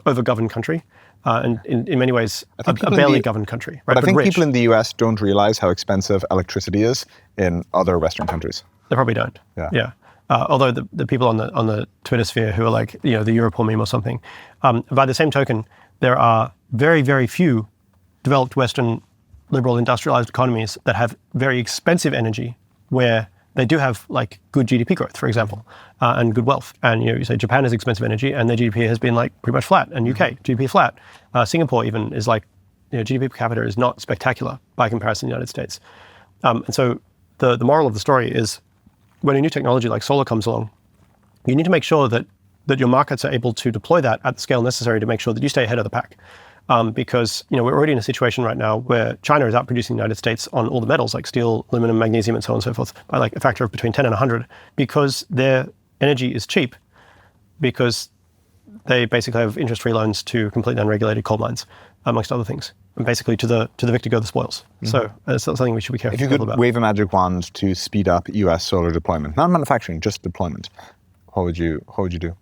S1: over-governed country, and in many ways a barely governed country. Right?
S3: But I think
S1: rich.
S3: people in the US don't realize how expensive electricity is in other Western countries.
S1: They probably don't. Yeah. Although the people on the Twitter sphere who are the Europol meme or something, by the same token, there are very, very few developed Western liberal industrialized economies that have very expensive energy where they do have like good GDP growth, for example, and good wealth. And you say Japan has expensive energy and their GDP has been like pretty much flat, and UK GDP flat. Singapore even is like, GDP per capita is not spectacular by comparison to the United States. And so the moral of the story is when a new technology like solar comes along, you need to make sure that your markets are able to deploy that at the scale necessary to make sure that you stay ahead of the pack. Because we're already in a situation right now where China is outproducing the United States on all the metals like steel, aluminum, magnesium, and so on and so forth by like a factor of between 10 and 100 because their energy is cheap because they basically have interest-free loans to completely unregulated coal mines, amongst other things. And basically to the victor go the spoils. So that's something we should be careful about.
S3: If you could wave a magic wand to speed up US solar deployment, not manufacturing, just deployment, what would you do?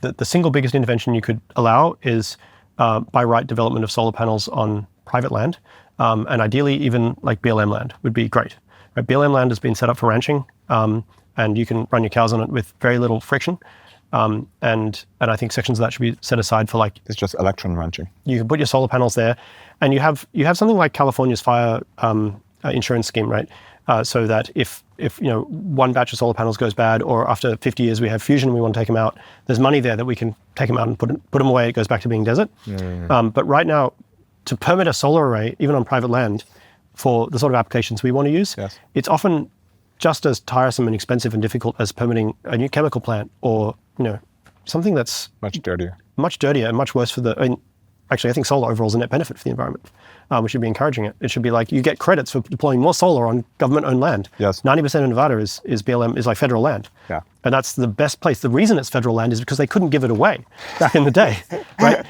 S1: The single biggest intervention you could allow is by right development of solar panels on private land, and ideally even like BLM land would be great. Right? BLM land has been set up for ranching, and you can run your cows on it with very little friction. And I think sections of that should be set aside for like...
S3: It's just electron ranching.
S1: You can put your solar panels there, and you have something like California's fire insurance scheme, right? So that if one batch of solar panels goes bad, or after 50 years we have fusion and we want to take them out, there's money there that we can take them out and put them away. It goes back to being desert. But right now, to permit a solar array, even on private land, for the sort of applications we want to use, it's often just as tiresome and expensive and difficult as permitting a new chemical plant or something that's
S3: much dirtier
S1: and much worse for the. Actually, I think solar overall is a net benefit for the environment. We should be encouraging it. It should be like you get credits for deploying more solar on government-owned land. 90% of Nevada is BLM, is like federal land. And that's the best place. The reason it's federal land is because they couldn't give it away back in the day, right?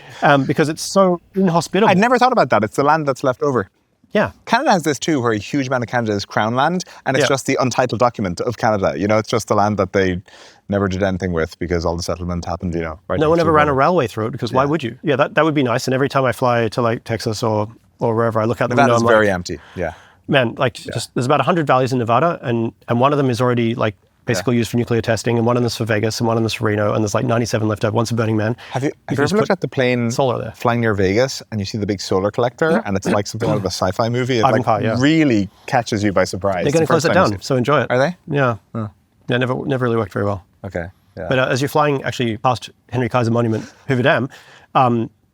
S1: Because it's so inhospitable.
S3: I'd never thought about that. It's the land that's left over.
S1: Yeah.
S3: Canada has this too, where a huge amount of Canada is crown land, and it's just the untitled document of Canada. It's just the land that they never did anything with because all the settlement happened, right?
S1: No one ever ran a railway through it because why would you? Yeah, that would be nice. And every time I fly to like Texas or wherever, I look out the window.
S3: Nevada's very empty. Yeah.
S1: Man, just there's about 100 valleys in Nevada, and one of them is already like basically used for nuclear testing, and one of them is for Vegas, and one of them is for Reno, and there's like 97 left over. One's for Burning Man.
S3: Have you ever looked at the plane
S1: solar there
S3: flying near Vegas, and you see the big solar collector, and it's like something out of a sci-fi movie? It
S1: really
S3: catches you by surprise.
S1: They're going to close it down, so enjoy it.
S3: Are they?
S1: Yeah. Yeah, never really worked very well.
S3: Okay. Yeah.
S1: But as you're flying actually past Henry Kaiser Monument, Hoover Dam,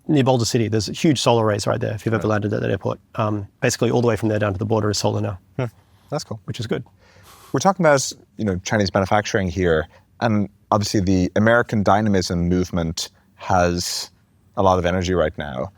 S1: near Boulder City, there's huge solar arrays right there if you've ever landed at that airport. Basically all the way from there down to the border is solar now.
S3: That's cool.
S1: Which is good.
S3: We're talking about Chinese manufacturing here, and obviously the American dynamism movement has a lot of energy right now.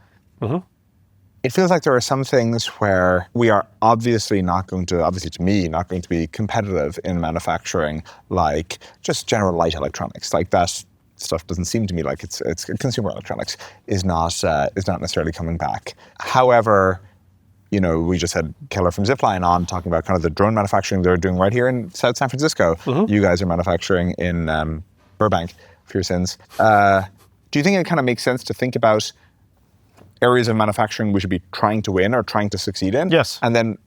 S3: It feels like there are some things where we are obviously to me, not going to be competitive in manufacturing, like just general light electronics. Like that stuff doesn't seem to me like it's consumer electronics is not necessarily coming back. However, we just had Keller from Zipline on talking about kind of the drone manufacturing they're doing right here in South San Francisco. You guys are manufacturing in Burbank for your sins. Do you think it kind of makes sense to think about areas of manufacturing we should be trying to win or trying to succeed in?
S1: Yes.
S3: And then,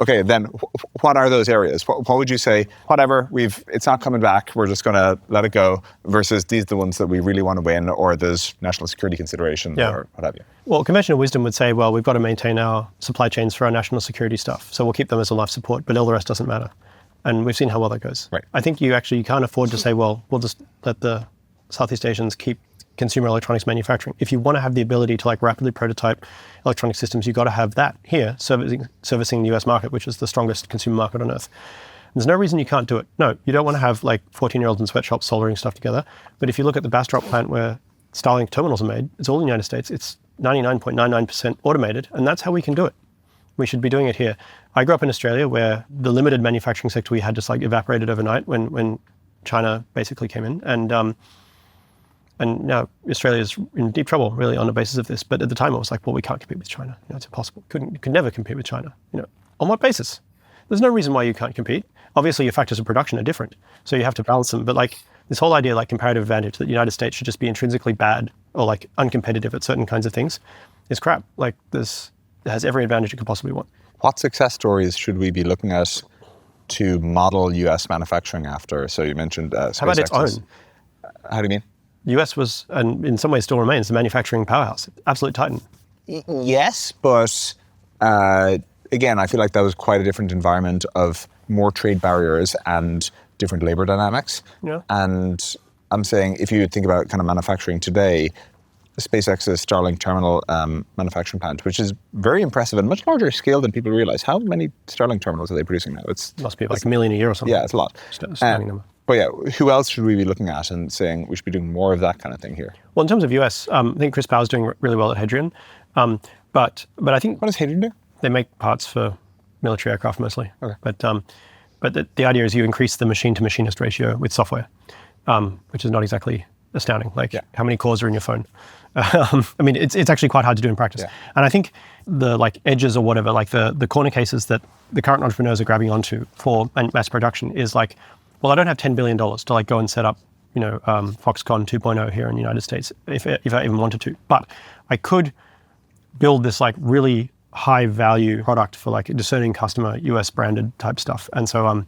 S3: what are those areas? What would you say, whatever, it's not coming back, we're just going to let it go, versus these are the ones that we really want to win, or there's national security consideration, or what have you?
S1: Well, conventional wisdom would say, well, we've got to maintain our supply chains for our national security stuff, so we'll keep them as a life support, but all the rest doesn't matter. And we've seen how well that goes.
S3: Right.
S1: I think you can't afford to say, well, we'll just let the Southeast Asians keep consumer electronics manufacturing. If you want to have the ability to like rapidly prototype electronic systems, you've got to have that here servicing the US market, which is the strongest consumer market on earth. There's no reason you can't do it. No, you don't want to have like 14-year-olds in sweatshops soldering stuff together. But if you look at the Bastrop plant where Starlink terminals are made, it's all in the United States. It's 99.99% automated, and that's how we can do it. We should be doing it here. I grew up in Australia where the limited manufacturing sector we had just like evaporated overnight when China basically came in. And now Australia is in deep trouble, really, on the basis of this. But at the time, it was like, well, we can't compete with China. It's impossible. You could never compete with China. On what basis? There's no reason why you can't compete. Obviously, your factors of production are different, so you have to balance them. But like this whole idea, like comparative advantage, that the United States should just be intrinsically bad or like uncompetitive at certain kinds of things, is crap. Like it has every advantage it could possibly want.
S3: What success stories should we be looking at to model U.S. manufacturing after? So you mentioned space.
S1: How about its own?
S3: How do you mean?
S1: The US was, and in some ways still remains, the manufacturing powerhouse, absolute titan.
S3: Yes, but again, I feel like that was quite a different environment of more trade barriers and different labor dynamics.
S1: Yeah.
S3: And I'm saying, if you think about kind of manufacturing today, SpaceX's Starlink terminal manufacturing plant, which is very impressive and much larger scale than people realize. How many Starlink terminals are they producing now?
S1: Must be like a million a year or something.
S3: Yeah, it's a lot.
S1: Stunning number.
S3: But yeah, who else should we be looking at and saying we should be doing more of that kind of thing here?
S1: Well, in terms of US, I think Chris Powell's doing really well at Hadrian. But I think...
S3: What does Hadrian do?
S1: They make parts for military aircraft mostly.
S3: Okay.
S1: But the idea is you increase the machine-to-machinist ratio with software, which is not exactly astounding. Like, how many cores are in your phone? I mean, it's actually quite hard to do in practice. Yeah. And I think the like edges or whatever, like the corner cases that the current entrepreneurs are grabbing onto for mass production is like, well, I don't have $10 billion to like go and set up, Foxconn 2.0 here in the United States if I even wanted to. But I could build this like really high value product for like a discerning customer, US branded type stuff. And so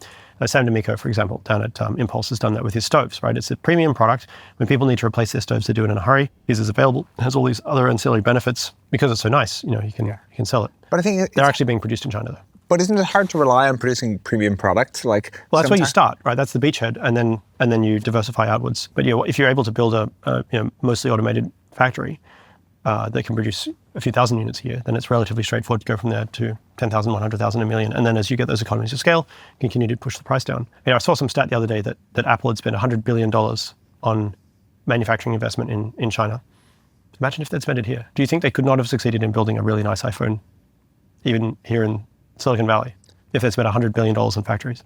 S1: Sam D'Amico, for example, down at Impulse has done that with his stoves, right? It's a premium product. When people need to replace their stoves, they do it in a hurry. His is available, has all these other ancillary benefits because it's so nice, you can sell it.
S3: But I think
S1: they're actually being produced in China though.
S3: But isn't it hard to rely on producing premium products? Well,
S1: that's where you start, right? That's the beachhead, and then you diversify outwards. But if you're able to build a mostly automated factory that can produce a few thousand units a year, then it's relatively straightforward to go from there to 10,000, 100,000, a million. And then as you get those economies of scale, continue to push the price down. I saw some stat the other day that Apple had spent $100 billion on manufacturing investment in China. Imagine if they'd spent it here. Do you think they could not have succeeded in building a really nice iPhone, even here in Silicon Valley, if they spent $100 billion in factories?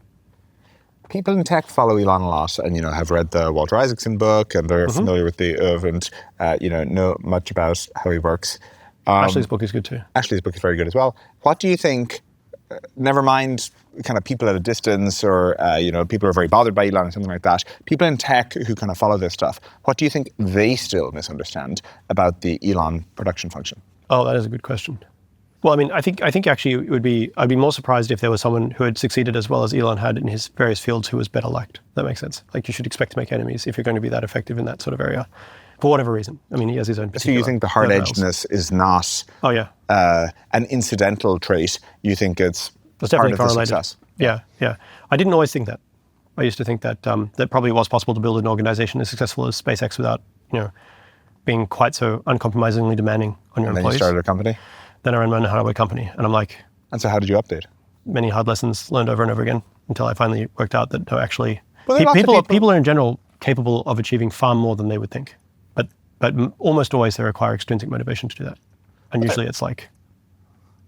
S3: People in tech follow Elon a lot and, have read the Walter Isaacson book and they're familiar with the and, know much about how he works.
S1: Ashley's book is good too.
S3: Ashley's book is very good as well. What do you think, never mind kind of people at a distance or, people who are very bothered by Elon or something like that, people in tech who kind of follow this stuff, what do you think they still misunderstand about the Elon production function?
S1: Oh, that is a good question. Well, I mean, I think actually I'd be more surprised if there was someone who had succeeded as well as Elon had in his various fields who was better liked. That makes sense. Like you should expect to make enemies if you're going to be that effective in that sort of area, for whatever reason. I mean, he has his own particular...
S3: So you think the hard-edgedness is not an incidental trait? You think it's
S1: definitely
S3: part of the
S1: correlated.
S3: Success?
S1: Yeah. I didn't always think that. I used to think that that probably was possible to build an organization as successful as SpaceX without, being quite so uncompromisingly demanding on your employees.
S3: And then you started a company?
S1: Then I ran my own hardware company, and I'm like...
S3: And so how did you update?
S1: Many hard lessons learned over and over again until I finally worked out that no, actually...
S3: Well,
S1: people are in general capable of achieving far more than they would think. But almost always they require extrinsic motivation to do that. And usually it's like,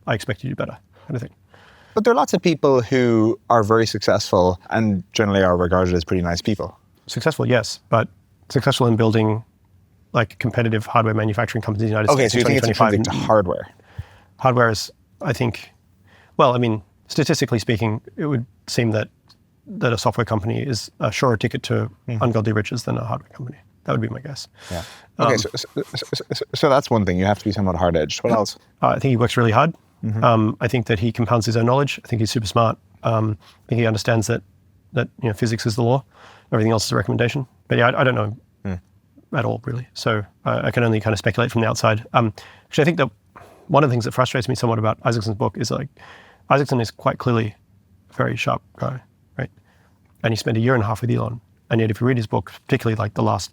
S1: I expect you to do better, kind of thing.
S3: But there are lots of people who are very successful and generally are regarded as pretty nice people.
S1: Successful, yes, but successful in building like competitive hardware manufacturing companies in the United States.
S3: Okay, so you think it's intrinsic to hardware?
S1: Hardware is, I think, well, I mean, statistically speaking, it would seem that a software company is a surer ticket to ungodly riches than a hardware company. That would be my guess.
S3: Yeah. Okay, so that's one thing. You have to be somewhat hard-edged. What else?
S1: I think he works really hard. I think that he compounds his own knowledge. I think he's super smart. I think he understands that physics is the law. Everything else is a recommendation. But yeah, I don't know at all, really. So I can only kind of speculate from the outside. Actually, I think that one of the things that frustrates me somewhat about Isaacson's book is like, Isaacson is quite clearly a very sharp guy, right? And he spent 1.5 years with Elon. And yet if you read his book, particularly like the last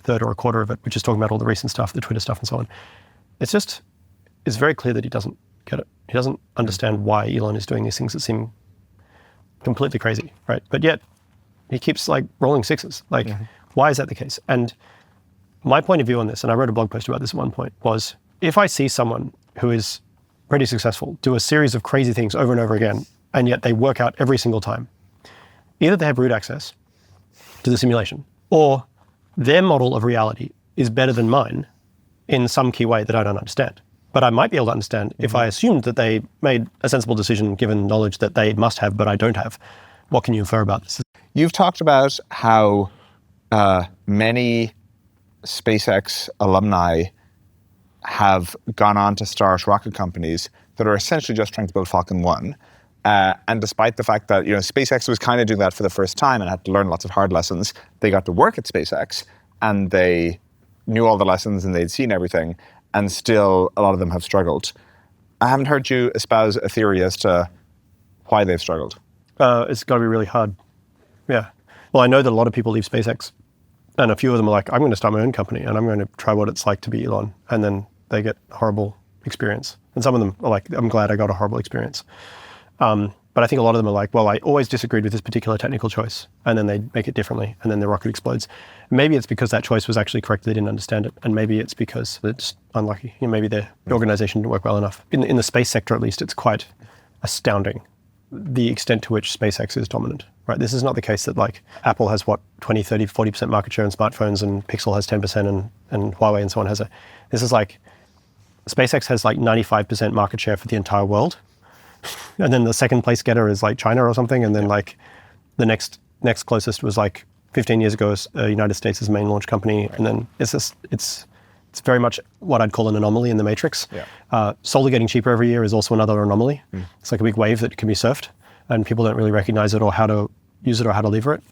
S1: third or a quarter of it, which is talking about all the recent stuff, the Twitter stuff and so on, it's very clear that he doesn't get it. He doesn't understand why Elon is doing these things that seem completely crazy, right? But yet he keeps like rolling sixes. Like, why is that the case? And my point of view on this, and I wrote a blog post about this at one point, was if I see someone who is pretty successful do a series of crazy things over and over again, and yet they work out every single time, either they have root access to the simulation, or their model of reality is better than mine in some key way that I don't understand. But I might be able to understand if I assumed that they made a sensible decision given knowledge that they must have, but I don't have. What can you infer about this?
S3: You've talked about how many SpaceX alumni have gone on to start rocket companies that are essentially just trying to build Falcon 1. And despite the fact that SpaceX was kind of doing that for the first time and had to learn lots of hard lessons, they got to work at SpaceX and they knew all the lessons and they'd seen everything, and still a lot of them have struggled. I haven't heard you espouse a theory as to why they've struggled.
S1: It's got to be really hard. Yeah. Well, I know that a lot of people leave SpaceX, and a few of them are like, I'm going to start my own company and I'm going to try what it's like to be Elon. And then they get a horrible experience. And some of them are like, I'm glad I got a horrible experience. But I think a lot of them are like, well, I always disagreed with this particular technical choice. And then they make it differently, and then the rocket explodes. Maybe it's because that choice was actually correct, they didn't understand it. And maybe it's because it's unlucky. Maybe the organization didn't work well enough. In the space sector, at least, it's quite astounding the extent to which SpaceX is dominant. Right? This is not the case that like Apple has 20, 30, 40% market share in smartphones, and Pixel has 10%, and Huawei and so on has a. This is like SpaceX has like 95% market share for the entire world. And then the second place getter is like China or something, and then like the next closest was like 15 years ago, United States' main launch company, and then it's very much what I'd call an anomaly in the matrix. Solar getting cheaper every year is also another anomaly. It's like a big wave that can be surfed, and people don't really recognize it or how to use it or how to lever it.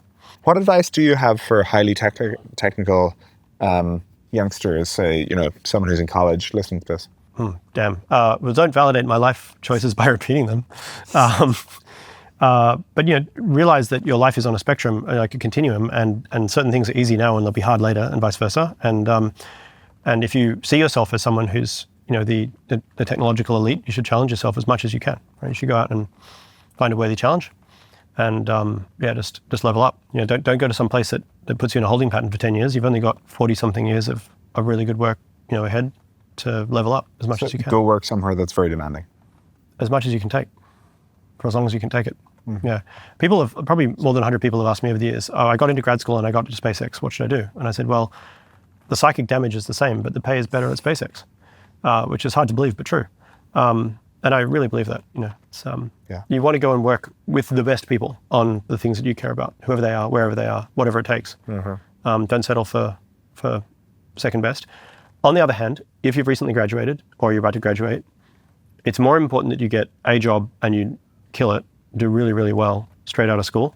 S3: What advice do you have for highly technical youngsters, say, someone who's in college listening to this?
S1: Damn. Well, don't validate my life choices by repeating them. But realize that your life is on a spectrum, like a continuum, and certain things are easy now and they'll be hard later, and vice versa. And if you see yourself as someone who's the technological elite, you should challenge yourself as much as you can. Right? You should go out and find a worthy challenge, and just level up. Don't go to some place that puts you in a holding pattern for 10 years. You've only got 40-something years of really good work ahead to level up as much as you can.
S3: Go work somewhere that's very demanding.
S1: As much as you can take, for as long as you can take it. Yeah. People have, probably more than 100 people have asked me over the years, I got into grad school and I got to SpaceX, what should I do? And I said, well, the psychic damage is the same, but the pay is better at SpaceX, which is hard to believe, but true. And I really believe that, you want to go and work with the best people on the things that you care about, whoever they are, wherever they are, whatever it takes. Don't settle for second best. On the other hand, if you've recently graduated or you're about to graduate, it's more important that you get a job and you kill it, do really, really well straight out of school,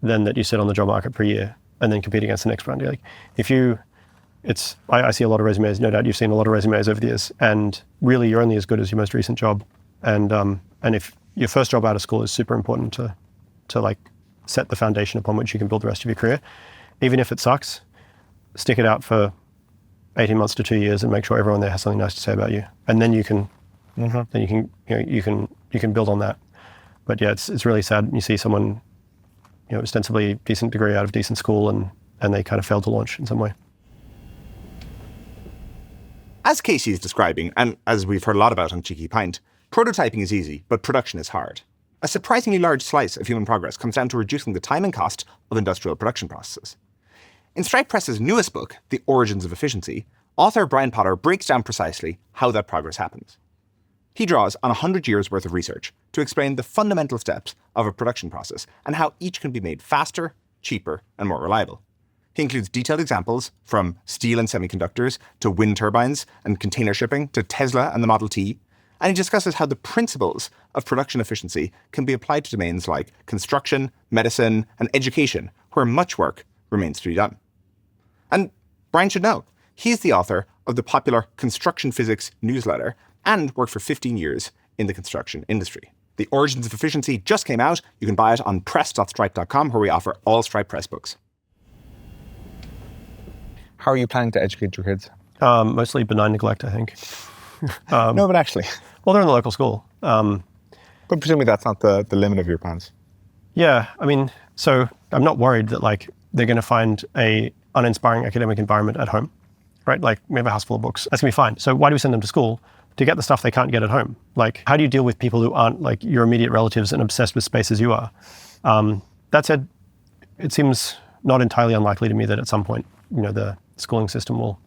S1: than that you sit on the job market for a year and then compete against the next round. Like, I see a lot of resumes, no doubt you've seen a lot of resumes over the years, and really you're only as good as your most recent job. And if your first job out of school is super important to like set the foundation upon which you can build the rest of your career, even if it sucks, stick it out for 18 months to 2 years and make sure everyone there has something nice to say about you. And then you can, you can build on that. But yeah, it's really sad. You see someone, ostensibly decent degree out of decent school, and they kind of fail to launch in some way.
S2: As Casey is describing, and as we've heard a lot about on Cheeky Pint, prototyping is easy, but production is hard. A surprisingly large slice of human progress comes down to reducing the time and cost of industrial production processes. In Stripe Press's newest book, The Origins of Efficiency, author Brian Potter breaks down precisely how that progress happens. He draws on 100 years' worth of research to explain the fundamental steps of a production process and how each can be made faster, cheaper, and more reliable. He includes detailed examples from steel and semiconductors to wind turbines and container shipping to Tesla and the Model T, and he discusses how the principles of production efficiency can be applied to domains like construction, medicine, and education, where much work remains to be done. And Brian should know, he's the author of the popular Construction Physics newsletter and worked for 15 years in the construction industry. The Origins of Efficiency just came out. You can buy it on press.stripe.com, where we offer all Stripe Press books.
S3: How are you planning to educate your kids?
S1: Mostly benign neglect, I think.
S3: No, but actually.
S1: Well, they're in the local school.
S3: But presumably that's not the limit of your plans.
S1: Yeah, so I'm not worried that they're going to find a uninspiring academic environment at home, right? Like, we have a house full of books. That's going to be fine. So why do we send them to school? To get the stuff they can't get at home. Like, how do you deal with people who aren't like your immediate relatives and obsessed with space as you are? That said, it seems not entirely unlikely to me that at some point, the schooling system will,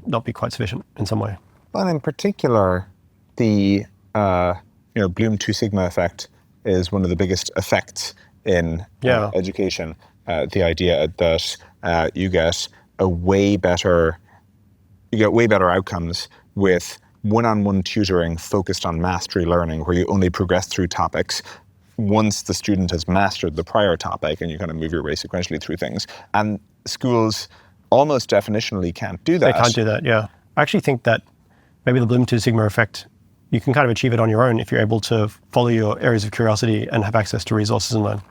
S1: not be quite sufficient in some way.
S3: Well, in particular, the Bloom 2 Sigma effect is one of the biggest effects in education. The idea that you get way better outcomes with one-on-one tutoring focused on mastery learning, where you only progress through topics once the student has mastered the prior topic, and you kind of move your way sequentially through things. And schools almost definitionally can't do that.
S1: They can't do that, yeah. I actually think that maybe the Bloom 2 Sigma effect, you can kind of achieve it on your own if you're able to follow your areas of curiosity and have access to resources and learn.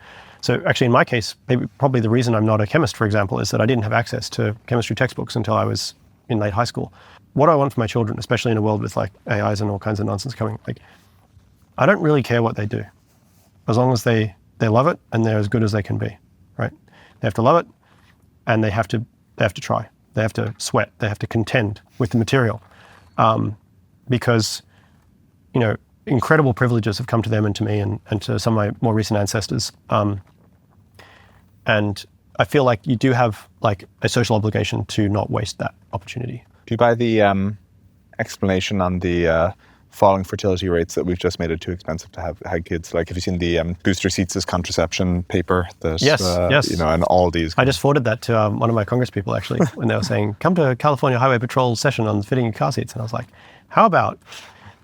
S1: So actually in my case, probably the reason I'm not a chemist, for example, is that I didn't have access to chemistry textbooks until I was in late high school. What I want for my children, especially in a world with like AIs and all kinds of nonsense coming, like I don't really care what they do, as long as they love it and they're as good as they can be, right? They have to love it, and they have to try. They have to sweat. They have to contend with the material, because incredible privileges have come to them and to me and to some of my more recent ancestors. And I feel like you do have like a social obligation to not waste that opportunity.
S3: Do you buy the explanation on the falling fertility rates that we've just made it too expensive to have kids? Like, have you seen the booster seats as contraception paper? That,
S1: yes.
S3: And all these.
S1: I just forwarded that to one of my Congress people, actually, when they were saying, come to a California Highway Patrol session on fitting car seats. And I was like, how about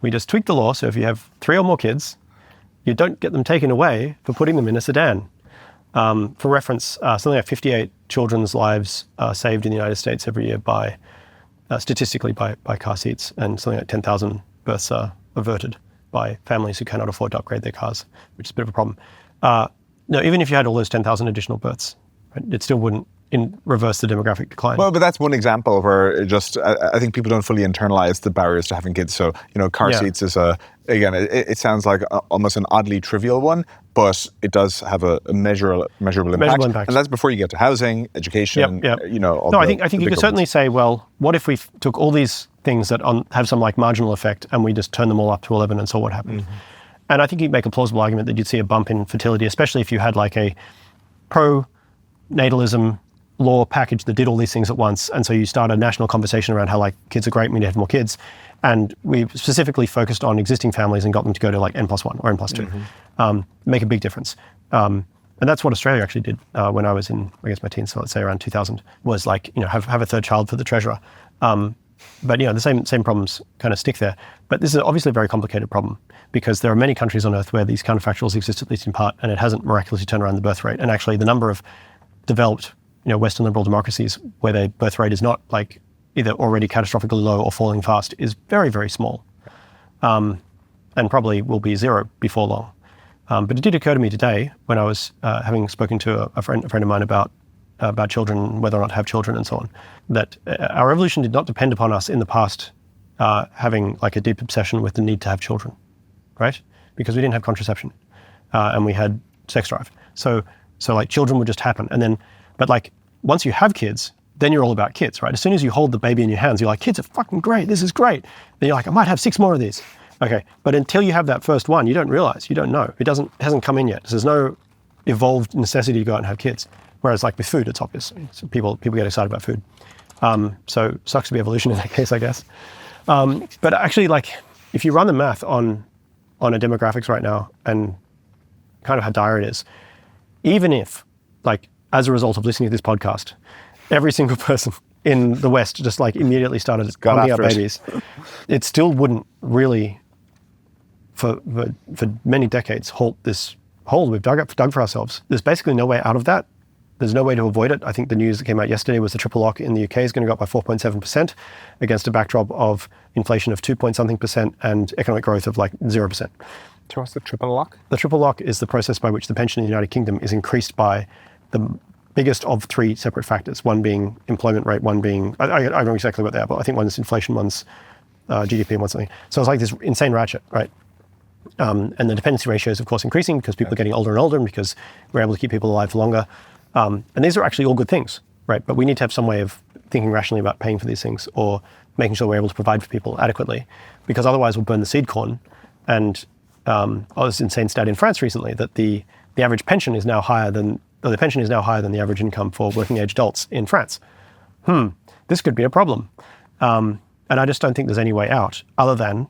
S1: we just tweak the law so if you have 3 or more kids, you don't get them taken away for putting them in a sedan. For reference, something like 58 children's lives are saved in the United States every year by, statistically, by car seats, and something like 10,000 births are averted by families who cannot afford to upgrade their cars, which is a bit of a problem. Even if you had all those 10,000 additional births, right, it still wouldn't reverse the demographic decline.
S3: Well, but that's one example where I think people don't fully internalize the barriers to having kids. So, car seats is it sounds like almost an oddly trivial one, but it does have a measurable impact. And that's before you get to housing, education,
S1: I think you could certainly say, well, what if we took all these things that have some like marginal effect and we just turn them all up to 11 and saw what happened? Mm-hmm. And I think you'd make a plausible argument that you'd see a bump in fertility, especially if you had like a pro-natalism law package that did all these things at once. And so you start a national conversation around how like kids are great, we need to have more kids. And we specifically focused on existing families and got them to go to like N+1 or N+2. Mm-hmm. Make a big difference. And that's what Australia actually did when I was in, I guess, my teens, so let's say around 2000, was like, have a third child for the treasurer. But the same problems kind of stick there. But this is obviously a very complicated problem because there are many countries on Earth where these counterfactuals exist, at least in part, and it hasn't miraculously turned around the birth rate. And actually the number of developed Western liberal democracies where their birth rate is not like either already catastrophically low or falling fast is very, very small, and probably will be 0 before long. But it did occur to me today when I was having spoken to a friend of mine about children, whether or not to have children and so on, that our evolution did not depend upon us in the past having like a deep obsession with the need to have children, right? Because we didn't have contraception and we had sex drive. So like children would just happen. But like once you have kids, then you're all about kids, right? As soon as you hold the baby in your hands, you're like, kids are fucking great. This is great. Then you're like, I might have 6 more of these. Okay. But until you have that first one, you don't realize, you don't know. It hasn't come in yet. So there's no evolved necessity to go out and have kids. Whereas like with food, it's obvious. So people get excited about food. So sucks to be evolution in that case, I guess. But actually, like if you run the math on a demographics right now and kind of how dire it is, even if like as a result of listening to this podcast, every single person in the West just like immediately started pumping out babies, it still wouldn't really, for many decades, halt this hole we've dug for ourselves. There's basically no way out of that. There's no way to avoid it. I think the news that came out yesterday was the triple lock in the UK is going to go up by 4.7% against a backdrop of inflation of 2-point-something% and economic growth of like 0%.
S3: So what's the triple lock? The
S1: triple lock is the process by which the pension in the United Kingdom is increased by the biggest of 3 separate factors, one being employment rate, one being, I don't know exactly what they are, but I think one's inflation, one's GDP, and one's something. So it's like this insane ratchet, right? And the dependency ratio is, of course, increasing because people are getting older and older and because we're able to keep people alive for longer. And these are actually all good things, right? But we need to have some way of thinking rationally about paying for these things or making sure we're able to provide for people adequately, because otherwise we'll burn the seed corn. And I was insane stat in France recently that the average pension is now higher than the average income for working age adults in France. This could be a problem. And I just don't think there's any way out other than,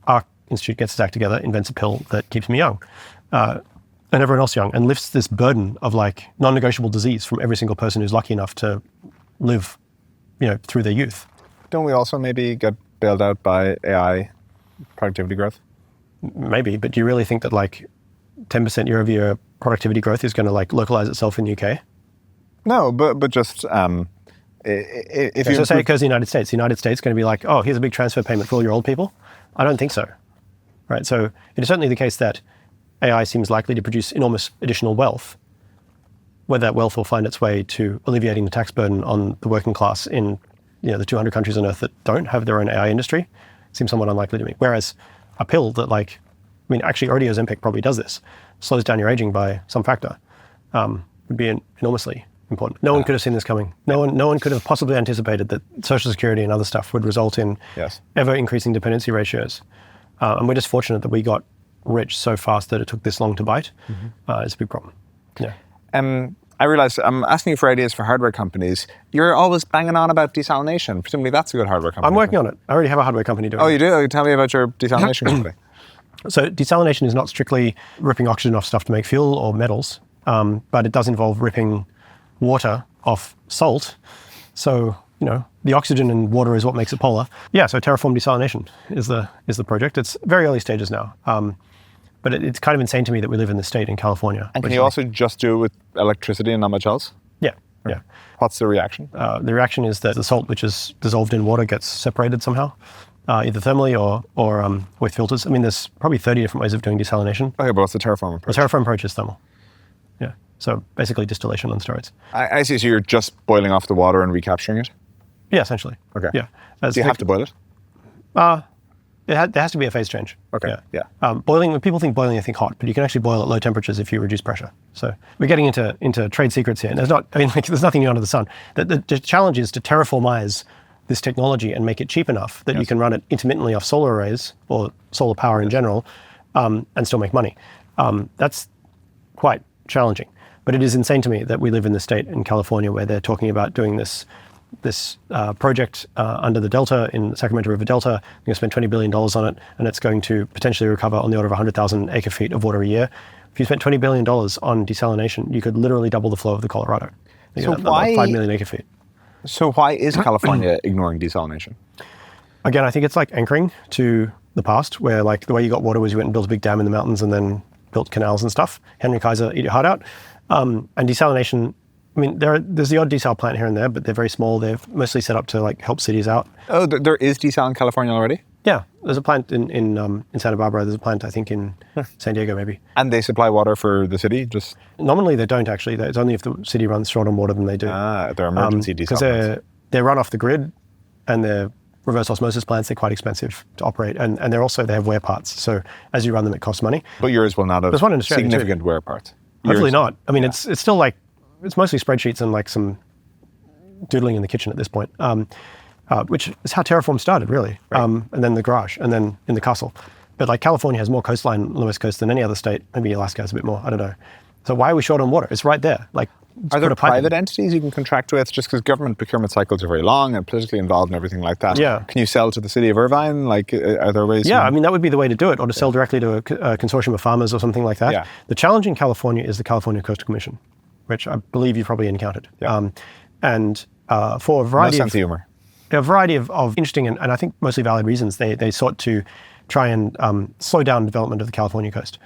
S1: our institute gets its act together, invents a pill that keeps me young. And everyone else young, and lifts this burden of like non-negotiable disease from every single person who's lucky enough to live, through their youth.
S3: Don't we also maybe get bailed out by AI productivity growth?
S1: Maybe, but do you really think that like 10% year-over-year productivity growth is going to like localize itself in the UK?
S3: No, but just if you
S1: So say it goes to the United States is going to be like, oh, here's a big transfer payment for all your old people. I don't think so, right? So it is certainly the case that AI seems likely to produce enormous additional wealth. Whether that wealth will find its way to alleviating the tax burden on the working class in the 200 countries on Earth that don't have their own AI industry seems somewhat unlikely to me. Whereas a pill that actually already Ozempic probably does this, slows down your aging by some factor, would be enormously important. No one could have seen this coming. No one could have possibly anticipated that Social Security and other stuff would result in ever increasing dependency ratios. And we're just fortunate that we got rich so fast that it took this long to bite. It's a big problem. Yeah.
S3: I realize I'm asking you for ideas for hardware companies. You're always banging on about desalination. Presumably that's a good hardware company.
S1: I'm working on it. I already have a hardware company doing it.
S3: Oh, you do? Tell me about your desalination company.
S1: So desalination is not strictly ripping oxygen off stuff to make fuel or metals, but it does involve ripping water off salt. So, the oxygen in water is what makes it polar. Yeah, so Terraform Desalination is the project. It's very early stages now. But it's kind of insane to me that we live in this state in California.
S3: And can you also just do it with electricity and not much else?
S1: Yeah.
S3: What's the reaction?
S1: The reaction is that the salt, which is dissolved in water, gets separated somehow, either thermally or with filters. I mean, there's probably 30 different ways of doing desalination.
S3: Okay, but what's the Terraform approach?
S1: The Terraform approach is thermal. Yeah. So basically distillation on steroids.
S3: I see. So you're just boiling off the water and recapturing it?
S1: Yeah, essentially.
S3: Okay.
S1: Yeah.
S3: Do you have to boil it?
S1: There has to be a phase change.
S3: Okay. Yeah.
S1: Boiling. When people think boiling, they think hot, but you can actually boil at low temperatures if you reduce pressure. So we're getting into trade secrets here, and there's nothing new under the sun. The challenge is to terraformize this technology and make it cheap enough that you can run it intermittently off solar arrays or solar power in general, and still make money. That's quite challenging, but it is insane to me that we live in the state in California where they're talking about doing this project under the Delta, in the Sacramento River Delta. They're going to spend $20 billion on it, and it's going to potentially recover on the order of 100,000 acre-feet of water a year. If you spent $20 billion on desalination, you could literally double the flow of the Colorado.
S3: So why
S1: 5 million acre-feet.
S3: So why is California ignoring desalination?
S1: Again, I think it's like anchoring to the past, where the way you got water was you went and built a big dam in the mountains and then built canals and stuff. Henry Kaiser, eat your heart out. And desalination, I mean, there's the odd desal plant here and there, but they're very small. They're mostly set up to help cities out. Oh,
S3: there is desal in California already?
S1: Yeah, there's a plant in Santa Barbara. There's a plant, I think, in San Diego maybe.
S3: And they supply water for the city?
S1: Nominally, they don't actually. It's only if the city runs short on water than they do.
S3: They're emergency desal plants.
S1: Because they run off the grid, and they're reverse osmosis plants. They're quite expensive to operate, and they have wear parts. So as you run them, it costs money.
S3: But yours will not have significant wear parts.
S1: Hopefully not. I mean, it's still it's mostly spreadsheets and some doodling in the kitchen at this point, which is how Terraform started, really. Right. And then the garage, and then in the castle. But California has more coastline on the West Coast than any other state. Maybe Alaska has a bit more. I don't know. So why are we short on water? It's right there.
S3: Are there private entities you can contract with? Just because government procurement cycles are very long and politically involved and everything like that.
S1: Yeah.
S3: Can you sell to the city of Irvine? Are there ways?
S1: Yeah, I mean, that would be the way to do it, or to sell directly to a consortium of farmers or something like that. Yeah. The challenge in California is the California Coastal Commission, which I believe you've probably encountered. Yeah. And for a variety
S3: sense of humor.
S1: A variety of interesting and I think mostly valid reasons, they sought to try and slow down development of the California coast,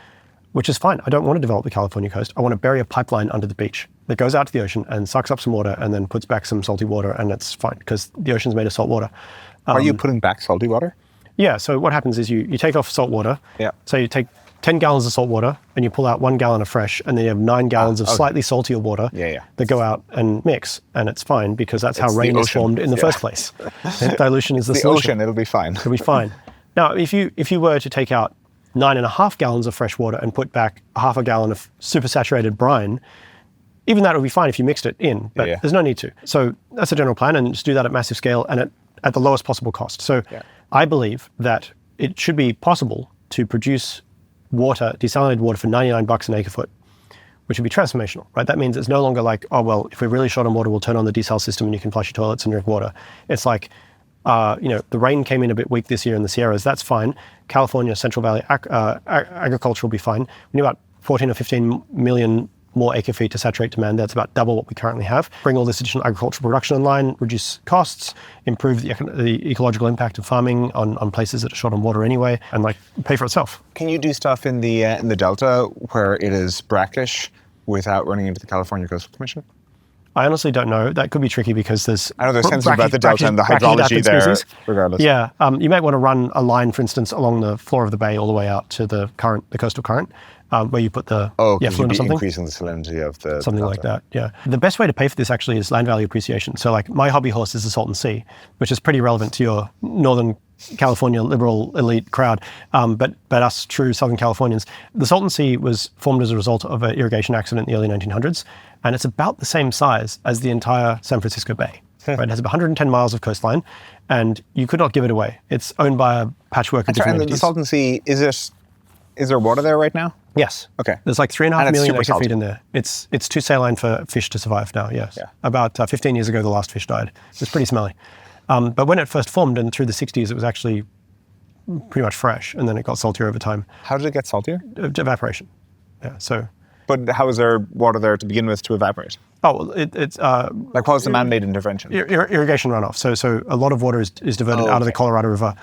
S1: which is fine. I don't want to develop the California coast. I want to bury a pipeline under the beach that goes out to the ocean and sucks up some water and then puts back some salty water, and it's fine because the ocean's made of salt water.
S3: Are you putting back salty water?
S1: Yeah, so what happens is you take off salt water. Yeah. So you take 10 gallons of salt water and you pull out 1 gallon of fresh, and then you have 9 gallons of slightly saltier water that go out and mix, and it's fine because that's how rain is formed in the first place. Dilution is the solution.
S3: Ocean, it'll be fine.
S1: It'll be fine. Now, if you were to take out 9.5 gallons of fresh water and put back half a gallon of supersaturated brine, even that would be fine if you mixed it in, but there's no need to. So that's a general plan, and just do that at massive scale and at the lowest possible cost. So I believe that it should be possible to produce desalinated water for $99 an acre foot, which would be transformational, right? That means it's no longer if we're really short on water, we'll turn on the desal system and you can flush your toilets and drink water. It's the rain came in a bit weak this year in the Sierras. That's fine. California, Central Valley agriculture will be fine. We need about 14 or 15 million more acre feet to saturate demand. That's about double what we currently have. Bring all this additional agricultural production online, reduce costs, improve the ecological impact of farming on places that are short on water anyway, and pay for itself.
S3: Can you do stuff in the Delta where it is brackish without running into the California Coastal Commission?
S1: I honestly don't know. That could be tricky because there's...
S3: I know there's sensitive about the delta and the hydrology there, regardless.
S1: Yeah, you might want to run a line, for instance, along the floor of the bay all the way out to the coastal current, where you put the effluent or something.
S3: Increasing the salinity of the
S1: something
S3: delta.
S1: like that. Yeah, the best way to pay for this actually is land value appreciation. So, like, my hobby horse is the Salton Sea, which is pretty relevant to your Northern California liberal elite crowd, but us true Southern Californians. The Salton Sea was formed as a result of an irrigation accident in the early 1900s, and it's about the same size as the entire San Francisco Bay. Right? It has 110 miles of coastline, and you could not give it away. It's owned by a patchwork of different
S3: And
S1: entities.
S3: the Salton Sea, is there water there right now?
S1: Yes.
S3: Okay.
S1: There's like 3.5 million acre
S3: salty.
S1: feet in there. It's too saline for fish to survive now, yes.
S3: Yeah.
S1: About 15 years ago, the last fish died. It was pretty smelly. But when it first formed and through the 60s, it was actually pretty much fresh, and then it got saltier over time.
S3: How did it get saltier?
S1: Evaporation. Yeah, so...
S3: But how is there water there to begin with to evaporate?
S1: Oh, it's...
S3: Like, what was the man-made intervention?
S1: Irrigation runoff. So a lot of water is diverted out of the Colorado River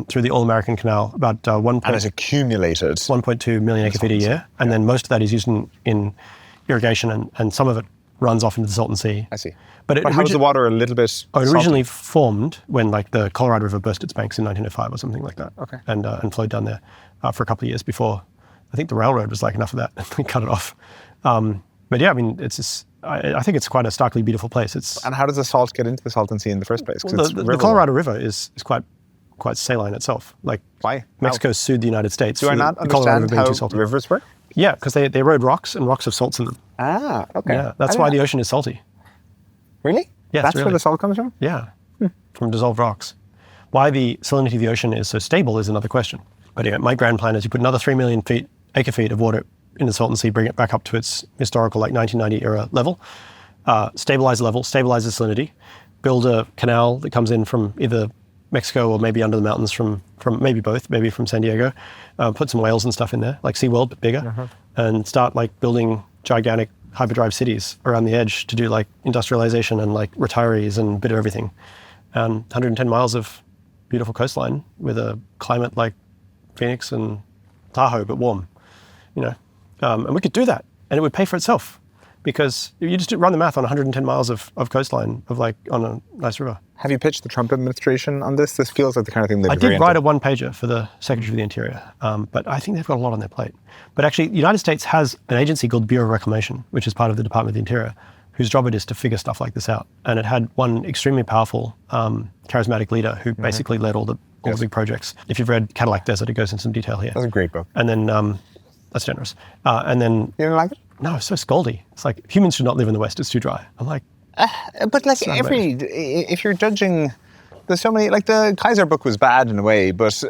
S1: through the All-American Canal, about
S3: And it's accumulated.
S1: 1.2 million acre feet a year, and then most of that is used in irrigation, and some of it runs off into the Salton Sea.
S3: I see.
S1: But
S3: how is the water a little bit
S1: it originally formed when, like, the Colorado River burst its banks in 1905 or something like that.
S3: Okay.
S1: And flowed down there for a couple of years before. I think the railroad was like, enough of that, and cut it off. But yeah, I mean, I think it's quite a starkly beautiful place.
S3: And how does the salt get into the Salton Sea in the first place?
S1: The Colorado River is quite saline itself. Like,
S3: why?
S1: Mexico sued the United States.
S3: Do I not understand how rivers work?
S1: Yeah, because they erode rocks, and rocks have salts in them.
S3: Ah, okay.
S1: Yeah, that's why the ocean is salty.
S3: Really?
S1: Yes,
S3: that's
S1: really.
S3: where the salt comes from?
S1: Yeah, from dissolved rocks. Why the salinity of the ocean is so stable is another question. But anyway, my grand plan is you put another 3 million acre feet of water in the Salton Sea, bring it back up to its historical, like, 1990 era level, stabilize the level, stabilize the salinity, build a canal that comes in from either Mexico or maybe under the mountains from maybe both, maybe from San Diego, put some whales and stuff in there, like SeaWorld, but bigger, and start, like, building gigantic hyperdrive cities around the edge to do, like, industrialization and, like, retirees and a bit of everything. 110 miles of beautiful coastline with a climate like Phoenix and Tahoe, but warm, you know. And we could do that, and it would pay for itself, because you just run the math on 110 miles of coastline of, like, on a nice river.
S3: Have you pitched the Trump administration on this? This feels like the kind of thing they'd be very
S1: I did write a one-pager for the Secretary of the Interior, but I think they've got a lot on their plate. But actually, the United States has an agency called the Bureau of Reclamation, which is part of the Department of the Interior, whose job it is to figure stuff like this out. And it had one extremely powerful, charismatic leader who basically led all the big projects. If you've read Cadillac Desert, it goes into some detail here.
S3: That's a great book.
S1: And then, that's generous. And then...
S3: You didn't like it?
S1: No, it's so scaldy. It's like, humans should not live in the West, it's too dry. I'm like...
S3: But, like, if you're judging... There's so many... Like, the Kaiser book was bad in a way, but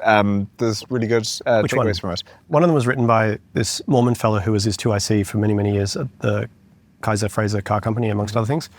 S3: there's really good takeaways from it.
S1: One of them was written by this Mormon fellow who was his 2IC for many, many years at the Kaiser Fraser car company, amongst other things.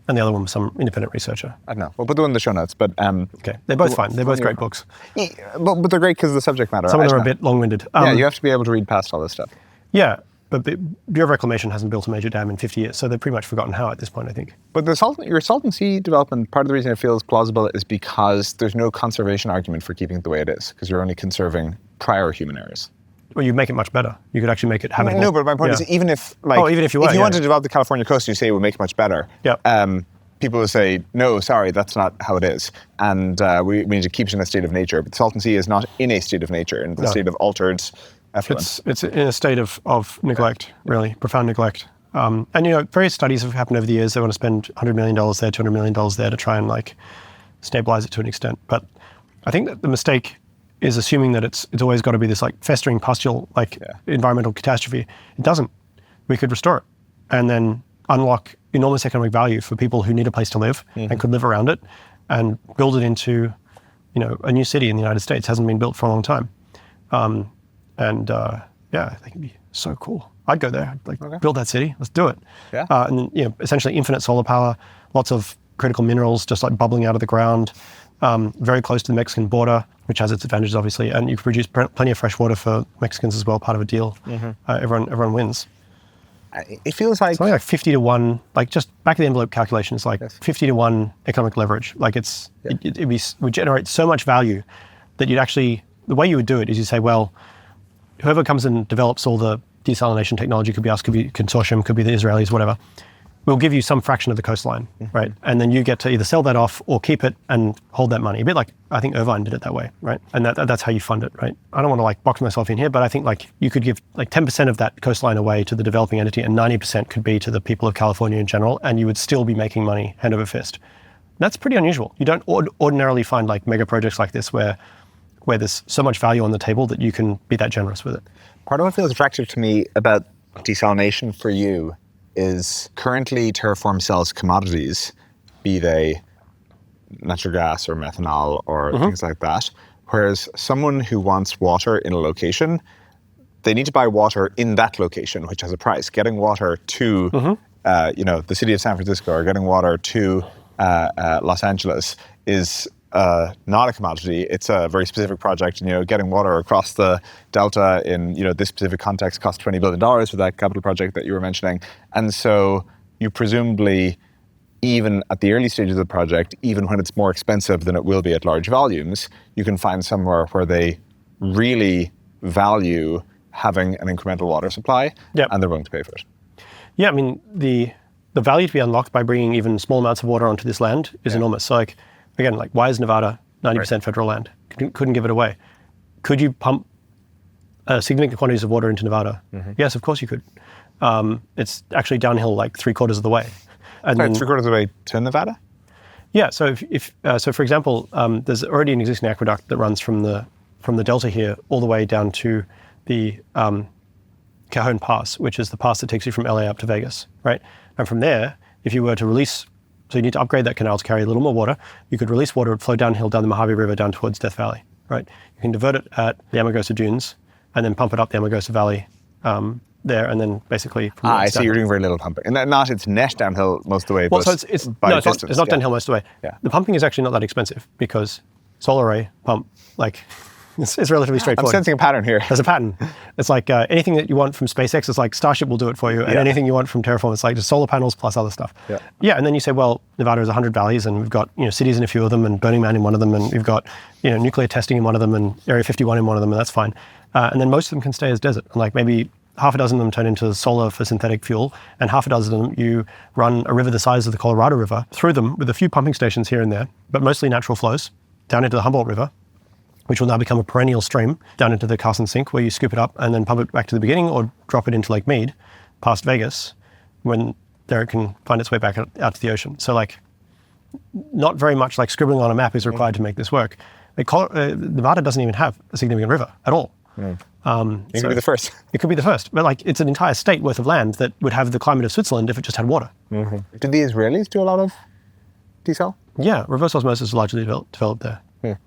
S1: And the other one was some independent researcher.
S3: I don't know. We'll put the one in the show notes, but...
S1: okay. They're both fine. They're both great books.
S3: Yeah, but they're great because of the subject matter.
S1: Some of them are a bit long-winded.
S3: Yeah, you have to be able to read past all this stuff.
S1: Yeah, but the Bureau of Reclamation hasn't built a major dam in 50 years, so they've pretty much forgotten how at this point, I think.
S3: But your Salton Sea development, part of the reason it feels plausible is because there's no conservation argument for keeping it the way it is, because you're only conserving prior human areas.
S1: Well, you make it much better. You could actually make it habitable.
S3: No, but my point is, even if you want to develop the California coast, you say it would make it much better.
S1: Yeah.
S3: People will say, no, sorry, that's not how it is. And we need to keep it in a state of nature. But the Salton Sea is not in a state of nature, in the state of altered effluent.
S1: It's in a state of neglect, really, profound neglect. And, you know, various studies have happened over the years. They want to spend $100 million there, $200 million there to try and, like, stabilize it to an extent. But I think that the mistake is assuming that it's always got to be this, like, festering pustule, like, environmental catastrophe. It doesn't. We could restore it and then unlock enormous economic value for people who need a place to live and could live around it, and build it into, you know, a new city in the United States. Hasn't been built for a long time. Yeah, I think it'd be so cool. I'd go there. I'd, like, build that city. Let's do it.
S3: Yeah.
S1: And, you know, essentially infinite solar power, lots of critical minerals just, like, bubbling out of the ground, very close to the Mexican border, which has its advantages, obviously, and you can produce plenty of fresh water for Mexicans as well, part of a deal. Everyone wins.
S3: It feels like...
S1: Something like 50 to 1, like, just back of the envelope calculations, like 50 to 1 economic leverage. Like, it would generate so much value that you'd actually... The way you would do it is you say, well, whoever comes and develops all the desalination technology, could be us, could be consortium, could be the Israelis, whatever. we'll give you some fraction of the coastline, right? And then you get to either sell that off or keep it and hold that money. A bit like, I think Irvine did it that way, right? And that's how you fund it, right? I don't want to like box myself in here, but I think like you could give like 10% of that coastline away to the developing entity and 90% could be to the people of California in general, and you would still be making money hand over fist. That's pretty unusual. You don't ordinarily find like mega projects like this where there's so much value on the table that you can be that generous with it.
S3: Part of what feels attractive to me about desalination for you is currently Terraform sells commodities, be they natural gas or methanol or things like that. Whereas someone who wants water in a location, they need to buy water in that location, which has a price. Getting water to, the city of San Francisco or getting water to Los Angeles is not a commodity. It's a very specific project. And, getting water across the delta in, this specific context cost $20 billion for that capital project that you were mentioning. And so you presumably, even at the early stages of the project, even when it's more expensive than it will be at large volumes, you can find somewhere where they really value having an incremental water supply and they're willing to pay for it.
S1: Yeah, I mean, the value to be unlocked by bringing even small amounts of water onto this land is enormous. So like, again, like why is Nevada 90% federal land? Couldn't give it away. Could you pump significant quantities of water into Nevada? Yes, of course you could. It's actually downhill like 3/4 of the way. And
S3: then 3/4 of the way to Nevada?
S1: Yeah, so so for example, there's already an existing aqueduct that runs from the delta here all the way down to the Cajon Pass, which is the pass that takes you from LA up to Vegas, right? And from there, if you were to release, so you need to upgrade that canal to carry a little more water, you could release water, it would flow downhill down the Mojave River down towards Death Valley, right? You can divert it at the Amargosa Dunes and then pump it up the Amargosa Valley there, and then basically...
S3: I see, you're doing very little pumping. And not it's net downhill most of the way,
S1: well,
S3: but
S1: so it's not downhill most of the way.
S3: Yeah.
S1: The pumping is actually not that expensive because solar array pump, like, it's relatively straightforward.
S3: I'm sensing a pattern here.
S1: There's a pattern. It's like anything that you want from SpaceX, it's like Starship will do it for you, and anything you want from Terraform, it's like just solar panels plus other stuff. Yeah, and then you say, well, Nevada has 100 valleys, and we've got cities in a few of them, and Burning Man in one of them, and we've got nuclear testing in one of them, and Area 51 in one of them, and that's fine. And then most of them can stay as desert, and like maybe half a dozen of them turn into solar for synthetic fuel, and half a dozen of them you run a river the size of the Colorado River through them with a few pumping stations here and there, but mostly natural flows down into the Humboldt River, which will now become a perennial stream down into the Carson Sink, where you scoop it up and then pump it back to the beginning or drop it into Lake Mead past Vegas, when there it can find its way back out to the ocean. So like, not very much like scribbling on a map is required to make this work. Like, Nevada doesn't even have a significant river at all.
S3: It could be the first.
S1: It could be the first, but like it's an entire state worth of land that would have the climate of Switzerland if it just had water.
S3: Did the Israelis do a lot of desal?
S1: Yeah, reverse osmosis is largely developed there.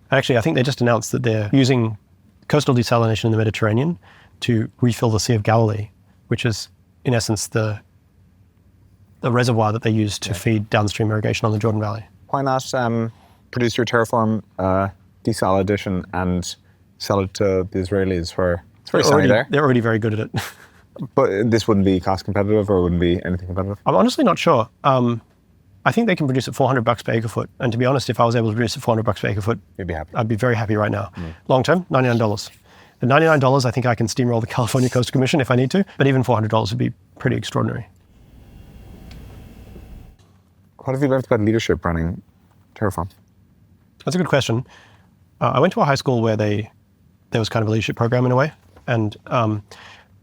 S1: Actually, I think they just announced that they're using coastal desalination in the Mediterranean to refill the Sea of Galilee, which is in essence the reservoir that they use to feed downstream irrigation on the Jordan Valley.
S3: Why not produce your Terraform desal edition and sell it to the Israelis, where it's very sunny there?
S1: They're already very good at it.
S3: But this wouldn't be cost competitive, or wouldn't be anything competitive?
S1: I'm honestly not sure. I think they can produce at $400 per acre foot. And to be honest, if I was able to produce at $400 per acre foot,
S3: you'd be happy.
S1: I'd be very happy right now. Long term, $99. At $99, I think I can steamroll the California Coastal Commission if I need to, but even $400 would be pretty extraordinary.
S3: What have you learned about leadership running Terraform?
S1: That's a good question. I went to a high school where there was kind of a leadership program in a way, and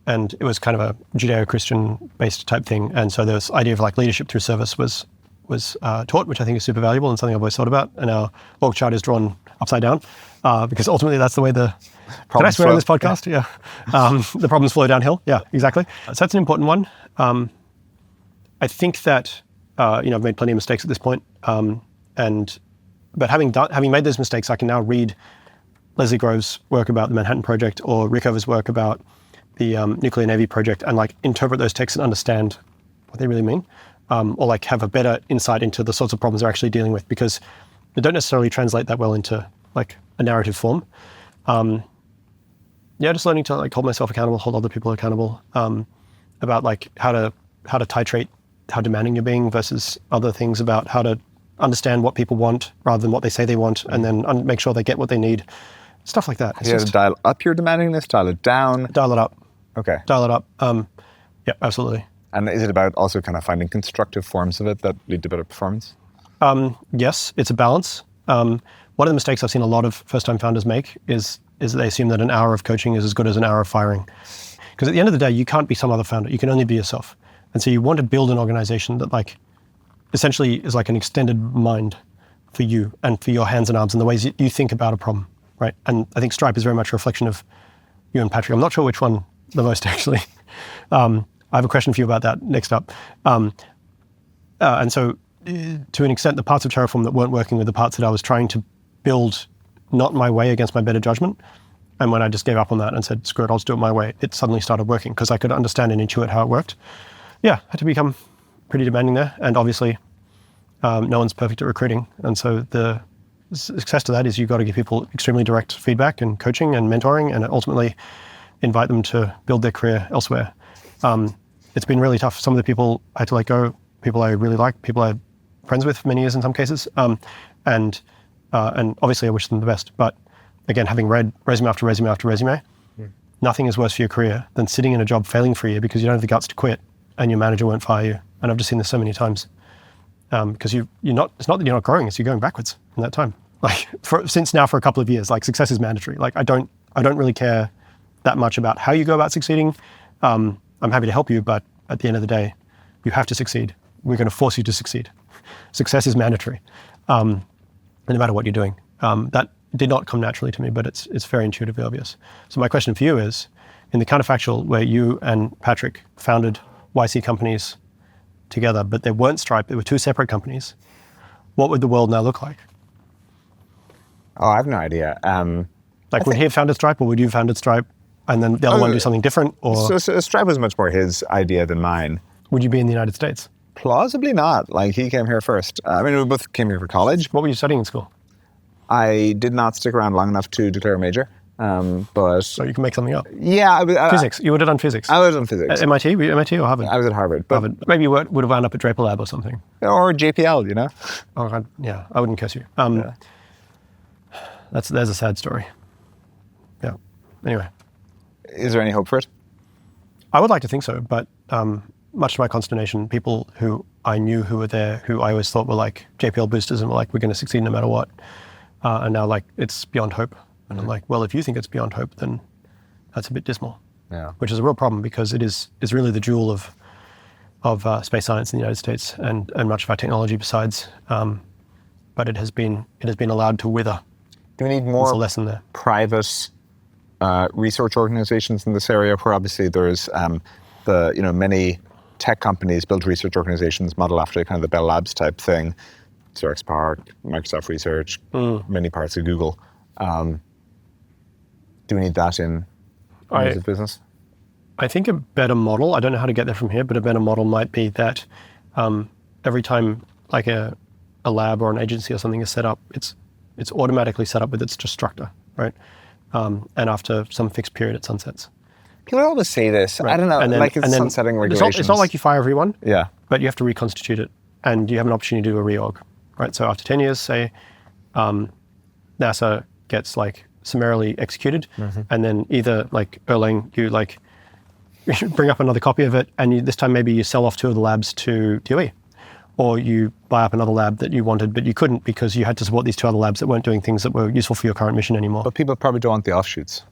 S1: it was kind of a Judeo-Christian based type thing. And so this idea of like leadership through service was taught, which I think is super valuable and something I've always thought about. And our org chart is drawn upside down because ultimately that's the way the... Can I swear on this podcast? Yeah. The problems flow downhill. Yeah, exactly. So that's an important one. I think that, I've made plenty of mistakes at this point. But having made those mistakes, I can now read Leslie Grove's work about the Manhattan Project or Rickover's work about the Nuclear Navy Project and like interpret those texts and understand what they really mean. Or like have a better insight into the sorts of problems they're actually dealing with, because they don't necessarily translate that well into like a narrative form. Just learning to like hold myself accountable, hold other people accountable, about like how to titrate how demanding you're being versus other things, about how to understand what people want rather than what they say they want, and then make sure they get what they need. Stuff like that.
S3: You have to dial up your demandingness, dial it down.
S1: Dial it up.
S3: Okay.
S1: Dial it up. Yeah, absolutely.
S3: And is it about also kind of finding constructive forms of it that lead to better performance?
S1: Yes, it's a balance. One of the mistakes I've seen a lot of first-time founders make is they assume that an hour of coaching is as good as an hour of firing. Because at the end of the day, you can't be some other founder. You can only be yourself. And so you want to build an organization that like essentially is like an extended mind for you and for your hands and arms and the ways you think about a problem, right? And I think Stripe is very much a reflection of you and Patrick. I'm not sure which one the most, actually. I have a question for you about that next up. And so to an extent, the parts of Terraform that weren't working with the parts that I was trying to build not my way against my better judgment. And when I just gave up on that and said, screw it, I'll just do it my way, it suddenly started working because I could understand and intuit how it worked. Yeah, I had to become pretty demanding there. And obviously, no one's perfect at recruiting. And so the success to that is you've got to give people extremely direct feedback and coaching and mentoring and ultimately invite them to build their career elsewhere. It's been really tough. Some of the people I had to let go, people I really like, people I'm friends with for many years in some cases. And obviously I wish them the best. But again, having read resume after resume after resume, nothing is worse for your career than sitting in a job failing for a year because you don't have the guts to quit and your manager won't fire you. And I've just seen this so many times. Because it's not that you're not growing, it's you're going backwards in that time. Like since now for a couple of years, like success is mandatory. Like I don't really care that much about how you go about succeeding. I'm happy to help you, but at the end of the day, you have to succeed. We're going to force you to succeed. Success is mandatory, no matter what you're doing. That did not come naturally to me, but it's very intuitively obvious. So my question for you is, in the counterfactual where you and Patrick founded YC companies together, but they weren't Stripe, they were two separate companies, what would the world now look like?
S3: Oh, I have no idea.
S1: Would he have founded Stripe or would you have founded Stripe and then the other one do something different? Or
S3: So Stripe was much more his idea than mine.
S1: Would you be in the United States?
S3: Plausibly not. Like he came here first. I mean, we both came here for college.
S1: What were you studying in school?
S3: I did not stick around long enough to declare a major. But
S1: so you can make something up.
S3: Yeah,
S1: physics. You would have done physics.
S3: I was on physics.
S1: At MIT? Were you MIT or Harvard?
S3: I was at Harvard. But
S1: Harvard. Maybe you would have wound up at Draper Lab or something.
S3: Or JPL, you know?
S1: Oh, yeah, I wouldn't curse you. There's a sad story. Yeah. Anyway.
S3: Is there any hope for it?
S1: I would like to think so, but much to my consternation, people who I knew who were there, who I always thought were like JPL boosters and were like, we're going to succeed no matter what. And now like, it's beyond hope. And I'm like, well, if you think it's beyond hope, then that's a bit dismal. Yeah. Which is a real problem because it is really the jewel of space science in the United States and much of our technology besides. But it has been allowed to wither.
S3: Do we need more
S1: There's a lesson there.
S3: Private research organizations in this area where obviously there's many tech companies build research organizations modeled after kind of the Bell Labs type thing, Xerox PARC, Microsoft Research, many parts of Google. Do we need that in music business?
S1: I think a better model, I don't know how to get there from here, but a better model might be that every time like a lab or an agency or something is set up, it's automatically set up with its destructor, right? And after some fixed period, it sunsets.
S3: People always say this. Right. I don't know, it's sunsetting regulations.
S1: It's not like you fire everyone,
S3: yeah,
S1: but you have to reconstitute it and you have an opportunity to do a reorg, right? So after 10 years, say, NASA gets like summarily executed, and then either like Erlang, you like bring up another copy of it, and this time maybe you sell off two of the labs to DOE, or you buy up another lab that you wanted but you couldn't because you had to support these two other labs that weren't doing things that were useful for your current mission anymore.
S3: But people probably don't want the offshoots.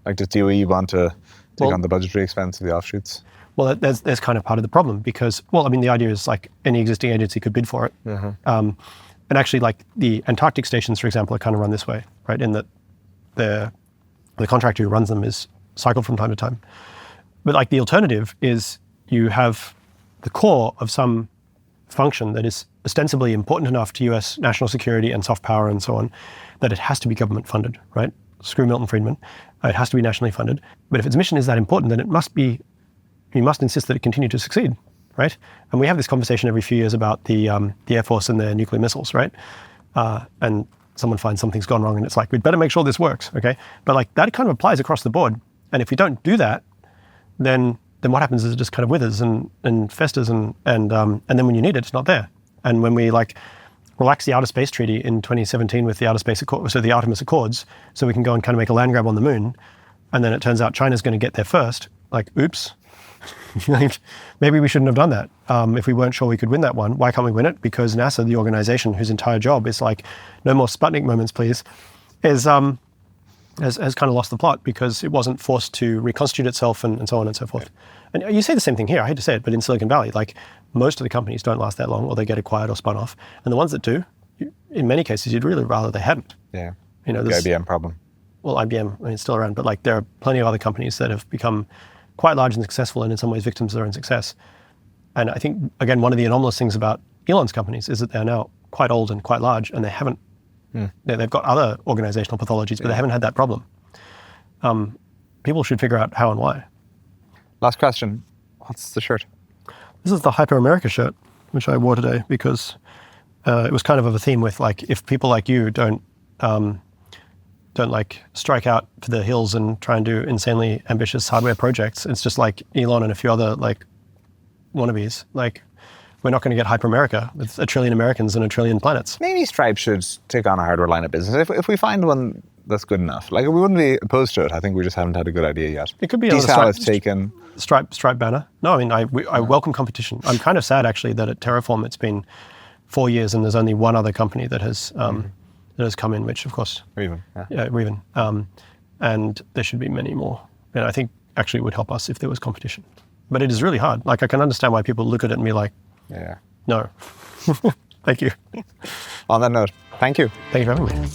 S3: Like, does DOE want to take on the budgetary expense of the offshoots?
S1: Well, there's kind of part of the problem because, the idea is like any existing agency could bid for it. And actually, like the Antarctic stations, for example, are kind of run this way, right? In that the contractor who runs them is cycled from time to time. But like the alternative is you have the core of some function that is ostensibly important enough to US national security and soft power and so on, that it has to be government funded, right? Screw Milton Friedman. It has to be nationally funded. But if its mission is that important, then you must insist that it continue to succeed, right? And we have this conversation every few years about the Air Force and their nuclear missiles, right? And someone finds something's gone wrong and it's like, we'd better make sure this works, okay? But like that kind of applies across the board. And if we don't do that, then what happens is it just kind of withers and festers and then when you need it, it's not there. And when we like relax the Outer Space Treaty in 2017 with the Outer Space Accord, so the Artemis Accords, so we can go and kind of make a land grab on the moon, and then it turns out China's going to get there first, like, oops, Like, maybe we shouldn't have done that. If we weren't sure we could win that one, why can't we win it? Because NASA, the organization whose entire job is like, no more Sputnik moments, please, has kind of lost the plot because it wasn't forced to reconstitute itself and so on and so forth. And you say the same thing here. I hate to say it, but in Silicon Valley, like most of the companies don't last that long, or they get acquired or spun off. And the ones that do, in many cases, you'd really rather they hadn't.
S3: Yeah.
S1: You know,
S3: the IBM problem.
S1: Well, IBM, I mean, it's still around, but like there are plenty of other companies that have become quite large and successful, and in some ways victims of their own success. And I think, again, one of the anomalous things about Elon's companies is that they're now quite old and quite large, and they haven't, they've got other organizational pathologies, but they haven't had that problem. People should figure out how and why.
S3: Last question. What's the shirt?
S1: This is the Hyper America shirt, which I wore today because it was kind of a theme with like, if people like you don't like strike out for the hills and try and do insanely ambitious hardware projects, it's just like Elon and a few other like wannabes. Like, we're not going to get Hyper America with 1 trillion Americans and 1 trillion planets.
S3: Maybe Stripe should take on a hardware line of business. If we find one that's good enough. Like, we wouldn't be opposed to it. I think we just haven't had a good idea yet.
S1: It could be
S3: Desal has taken...
S1: Stripe banner. No, I mean, I welcome competition. I'm kind of sad, actually, that at Terraform it's been 4 years and there's only one other company that has come in, which, of course...
S3: Reven.
S1: Yeah, Reven. And there should be many more. And I think, actually, it would help us if there was competition. But it is really hard. Like, I can understand why people look at it and be like, no. Thank you.
S3: On that note, thank you.
S1: Thank you for having me.